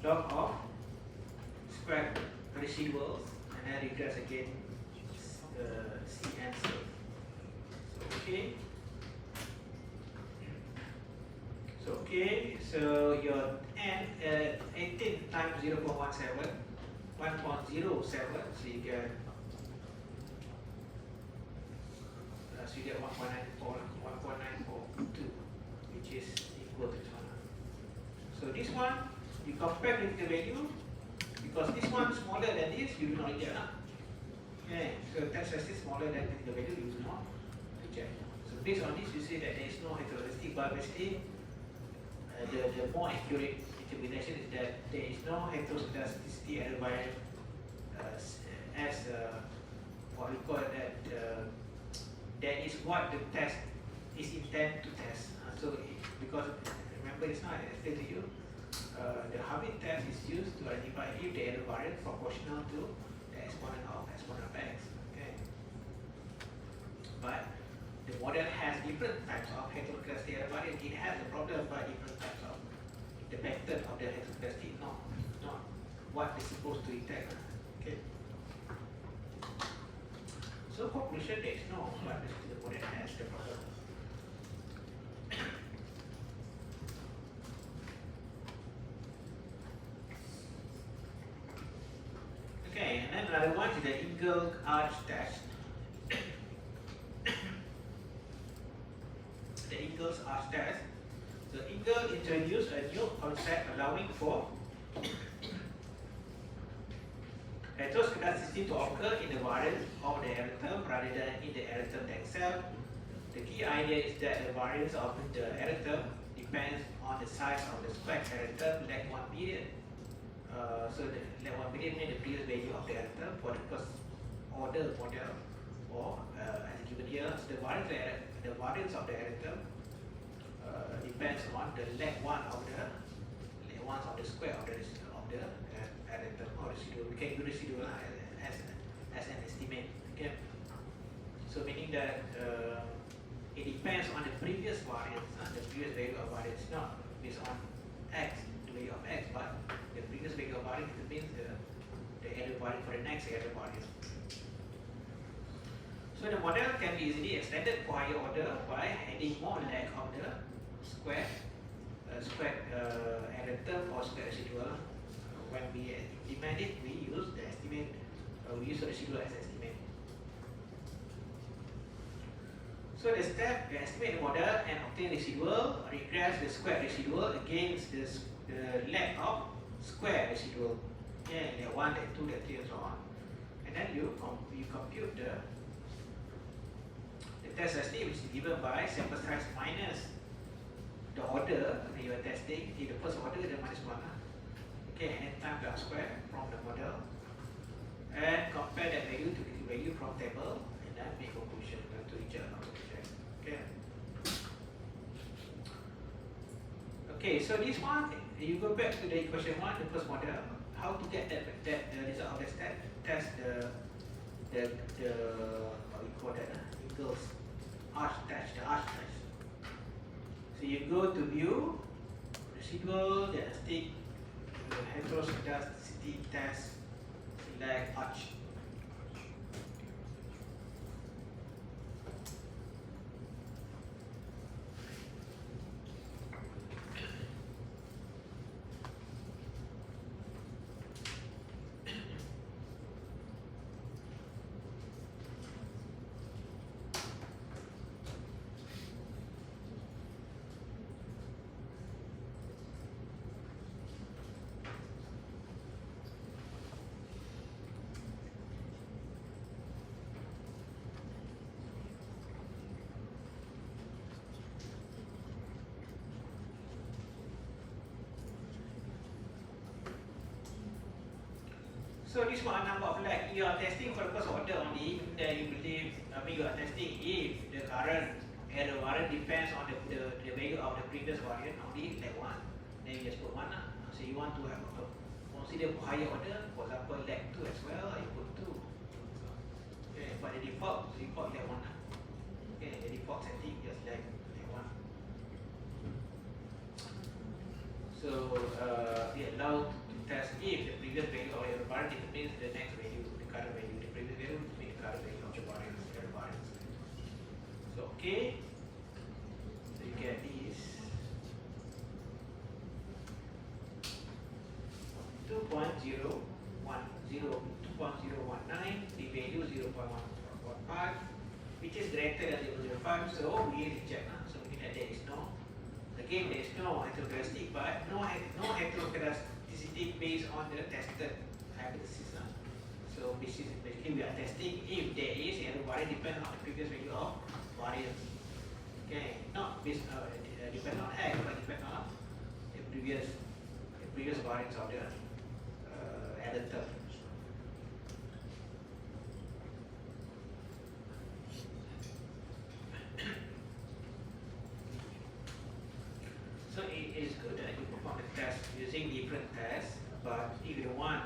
log of square residuals and then regress again C answer. So okay. So your n 18 times 0.17, 1.07, so you get 1.942, which is equal to this one. So this one you compare with the value, because this one smaller than this, you do not reject. Okay, so test is smaller than the value, you do not reject. So based on this, you see that there is no heteroscedasticity, but basically the more accurate interpretation is that there is no heteroscedasticity error variance as what we call that that is what the test is intended to test. Because remember it's not, I explained to you, the Harvey test is used to identify if the error variance proportional to the exponent of x. Okay, but the model has different types of heteroscedastic error variance. It has a problem by different types of the pattern of the heteroscedastic, not what it's supposed to detect. Okay. So conclusion, there is no, but the model has the problem. Okay, and then another one is the Ingle-Arch test. The Ingle-Arch test. So Ingle introduced a new concept allowing for heteroscedasticity to occur in the variance of the error term rather than in the error term themselves. The key idea is that the variance of the error term depends on the size of the square character leg 1 period. So the leg 1 period means the previous value of the character for the first order model, or as given here, the variance of the character depends on the leg 1 of the square of the character or residual. We can do residual as an estimate. Okay. So meaning that it depends on the previous variance, the previous value of variance, not based on x, the value of x, but the previous value of variance means the error variance for the next error variance. So the model can be easily extended for higher order by adding more leg of the square error term or square residual. When we implement it, we use the estimate. We use the residual as estimate. So the step, we estimate the model and obtain residual, regress the square residual against the leg of square residual. Yeah, leg 1, leg 2, leg 3, and so on. And then you compute the test estimate, which is given by sample size minus the order that you are testing. In the first order, the minus 1. Okay, and then time the square from the model. And compare that value to the value from table, and then make conclusion to each other. Okay. Okay, so this one, you go back to the equation 1, the first model. How to get that the result of the test the what we call that Ingles arch test, the arch test. So you go to view residual diagnostic heteroscedasticity test, select arch. So this one number of leg. You are testing for the first order only. Then you believe, you are testing if the current error variant depends on the value of the previous variant only, leg 1. Then you just put 1. So you want to have consider for higher order, for example leg 2 as well, you put 2. Okay, but the default leg 1. Okay, the default setting is leg 1. So we allow to test if the previous value of your variance determines the next value, the current value. The previous value determines the current value of your variance. So okay, so you get this 2.019, the value 0.115, which is greater than 0.05. So we reject. So meaning that there is no. Again, there is no heteroscedastic, but no heteroscedasticity based on the tested hypothesis. So basically we are testing if there is error variance depends on the previous value of variance. Okay, not based depend on x, but depend on the previous variance of the error term. So it is good that you perform the test using different tests, but if you want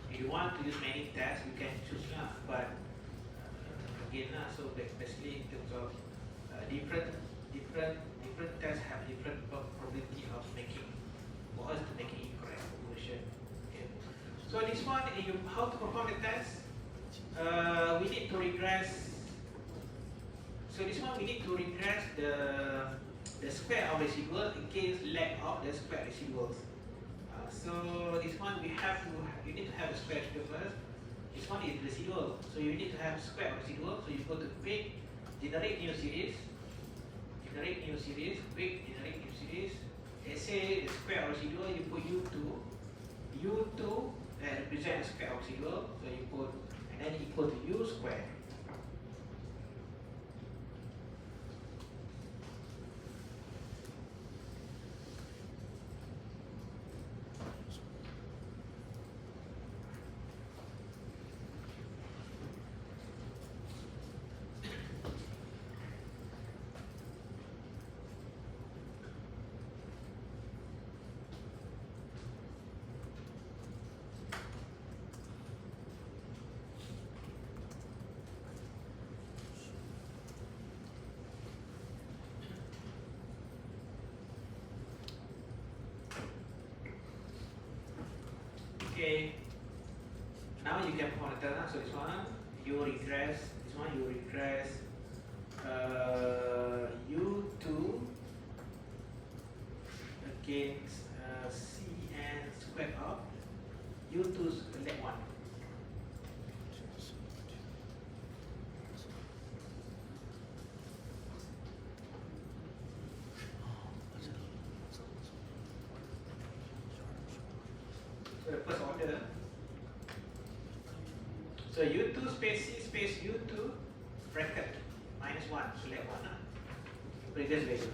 to use many tests, you can choose lah. But again so basically in terms of different tests have different probability of making, for us to making incorrect conclusion. Okay. So this one, how to perform the test? We need to regress. So this one we need to regress the square of residual against leg of the square residuals. So this one you need to have the square residual first. This one is residual, so you need to have square residual. So you go to quick, generate new series, quick, generate new series. Let's say the square residual, you put U2 that represent the square residual. So you put, and then equal to U square. Okay. Now you can monitor. So this one you regress. This one you regress. U2 against Cn squared of U2's leg 1. So the first order. So U2 space C space U2 bracket -1 select 1 previous value.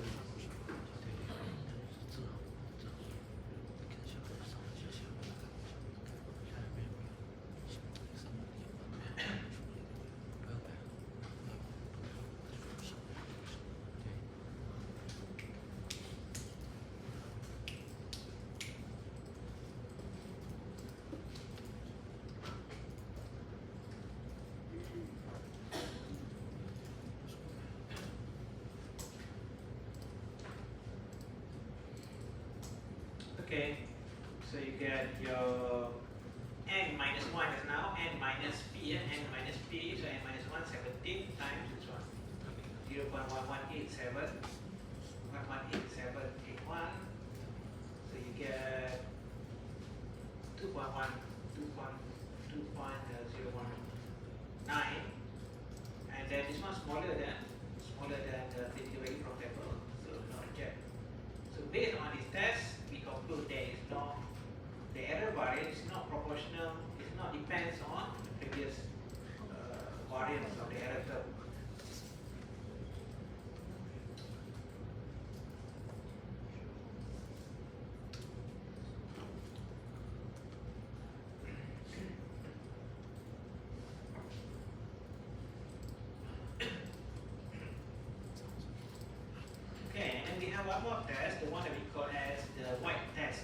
Okay, so you get your n minus 1 is now n minus p, n minus p, so n minus 1, 17 times this one, 0.1187, 118,781, so you get 2.1, 2.019, and then this one smaller than the critical value from table, so not reject. So based on this test, we conclude there is no, the error variance is not proportional, it not depends on the previous variance of the error term. Okay, and then we have one more test, the one that we call as the white test.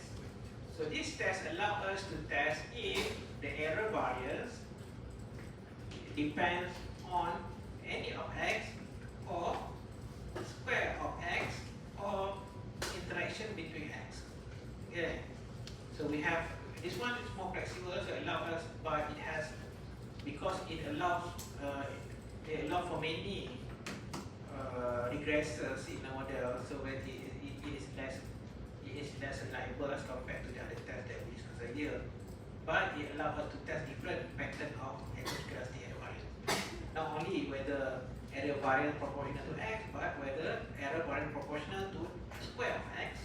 So this test allows us to test if the error variance depends on any of x or square of x or interaction between x. Okay, so we have this one is more flexible, so it allows us, but it has, because it allows for many regressors in the model, so when it is less reliable as compared to the other test that we discussed earlier. But it allows us to test different pattern of heteroscedastic error variance. Not only whether error variance proportional to x, but whether error variance proportional to square of x.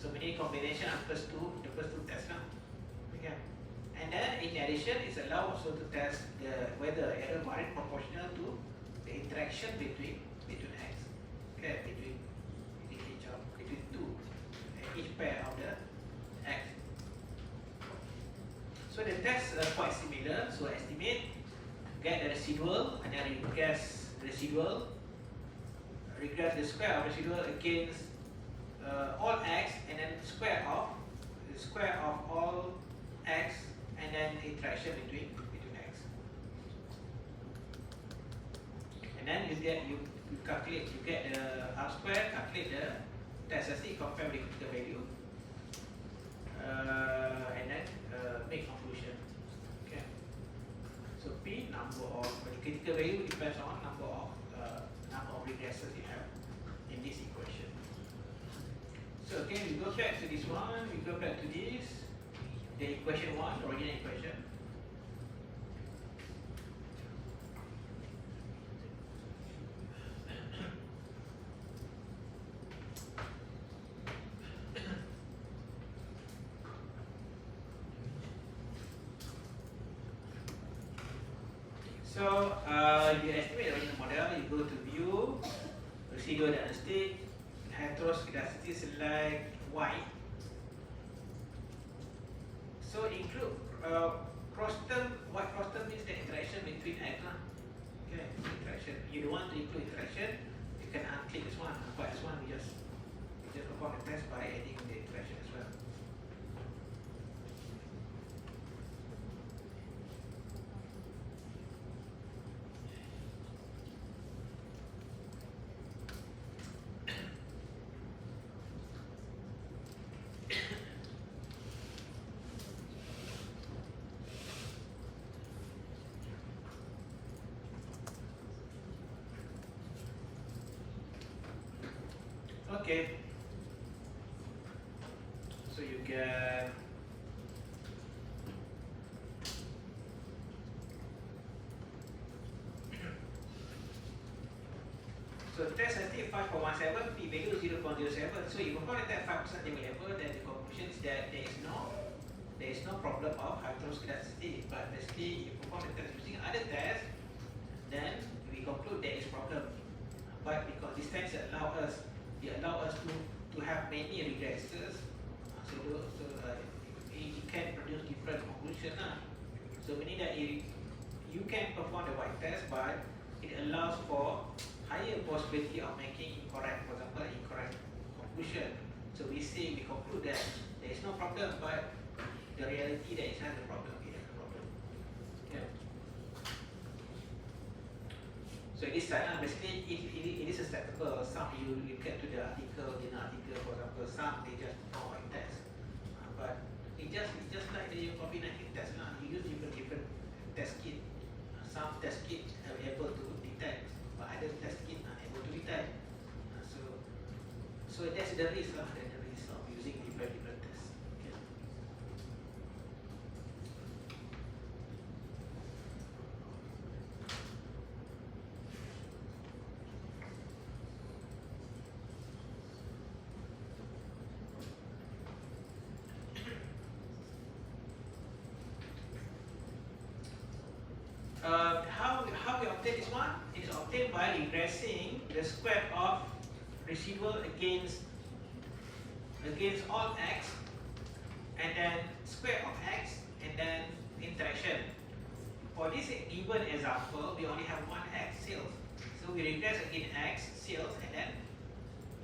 So many combination of the first two tests now. Okay. And then in addition, it's allowed also to test whether error variance proportional to the interaction between x, okay, between each pair of the x. So the tests are quite similar. So estimate, get the residual, and then regress residual, regress the square of residual against all x, and then square of all x, and then interaction between x. And then you get the R square, calculate the test statistic, compare with the critical value, and then make conclusion. Okay. So P, number of the critical value depends on number of regressors you have in this equation. So again, we go back to this one, we go back to this, the equation 1, the original equation. So you estimate the original model, you go to view, residual diagnostic, heteroscedasticity, select Y. So include cross term. What cross term means the interaction between x. Okay, interaction. You don't want to include interaction, you can unclick this one. But this one we just perform the test by adding the interaction as well. Okay. So you get so test ST 5.17, p value 0.07. So you perform the test 5% level, then the conclusion is that there is no problem of heteroscedasticity. But basically, you perform the test using other tests, then we conclude there is problem. But because this test allow us to have many regresses, it can produce different conclusions. So meaning that you can perform the white test, but it allows for higher possibility of making incorrect, for example, incorrect conclusion. So we conclude that there is no problem, but the reality there is not a problem. It is a problem. Yeah. So this side, basically, it is acceptable. Some you get to the article, for example, some they just perform white test, but it's just like the COVID-19 test. You use different test kit. Some test kits are able to detect, but other test kits are able to detect. So that's the risk of using different tests. Okay. How we obtain this one? It is obtained by regressing the square of residual against all x, and then square of x, and then interaction. For this given example, we only have one x sales, so we regress against x sales, and then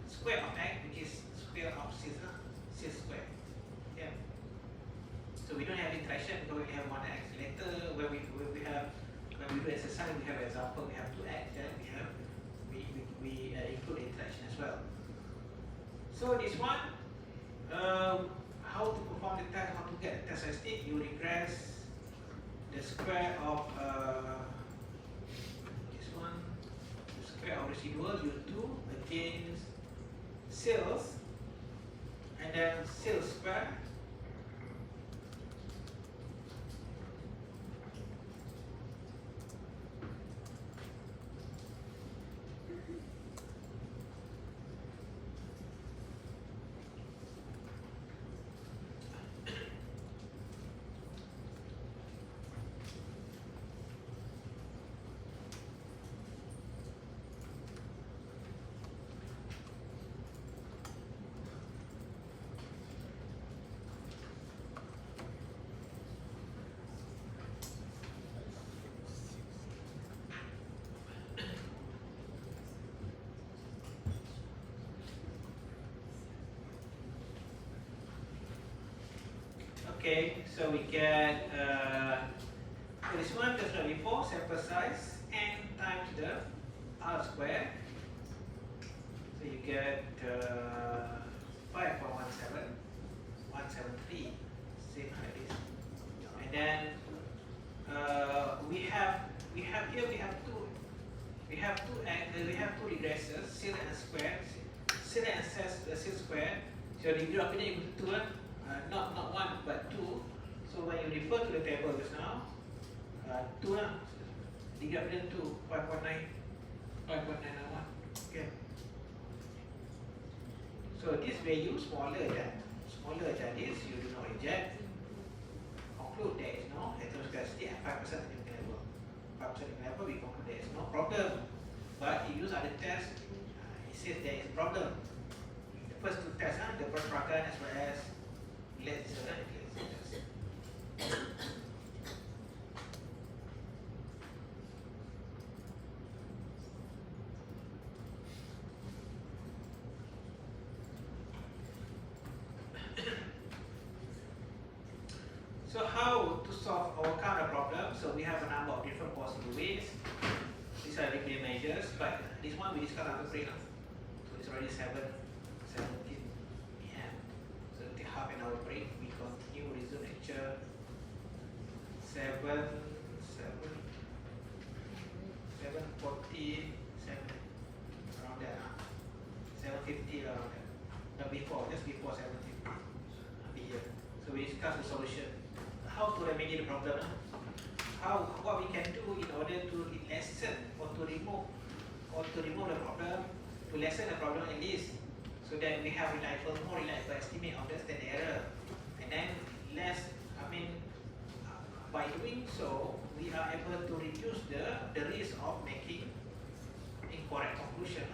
square of x, which is square of sales square. Yeah. So we don't have interaction because we have one x. Later, when we do exercise, we have example, we have 2x, then we include interaction as well. So this one, how to perform the test, how to get the test ST, you regress the square of this one, the square of residual, you do against sales, and then sales square. Okay, so we get for this one just like before, sample size n times the r square. So you get 5.173, same like this. And then we have two regressors, seal and square. Seal and seal square. So degree of freedom equal to 2. Not 1 but 2. So when you refer to the table just now, 2 degree of freedom 2, 5.991. Okay. So this value smaller than this, you do not reject. Conclude there is no heteroscedasticity at 5% level. 5% level, we conclude there is no problem. But you use other tests, it says there is problem. The first two tests, the Bertrand as well as lecture. So how to solve our current problem? So we have a number of different possible ways. These are linear measures, but this one we discuss after break. So it's already 17 p.m. So take half an hour break. We continue resume lecture 7:40, 7 around there. 7:50 around there. for 17 here. So we discuss the solution. How to remedy the problem? What we can do in order to lessen or to remove the problem, to lessen the problem at least, so that we have more reliable estimate of the standard error, and then by doing so, we are able to reduce the risk of making incorrect conclusion.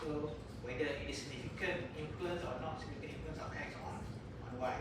So whether it is significant influence or not significant influence of X on Y.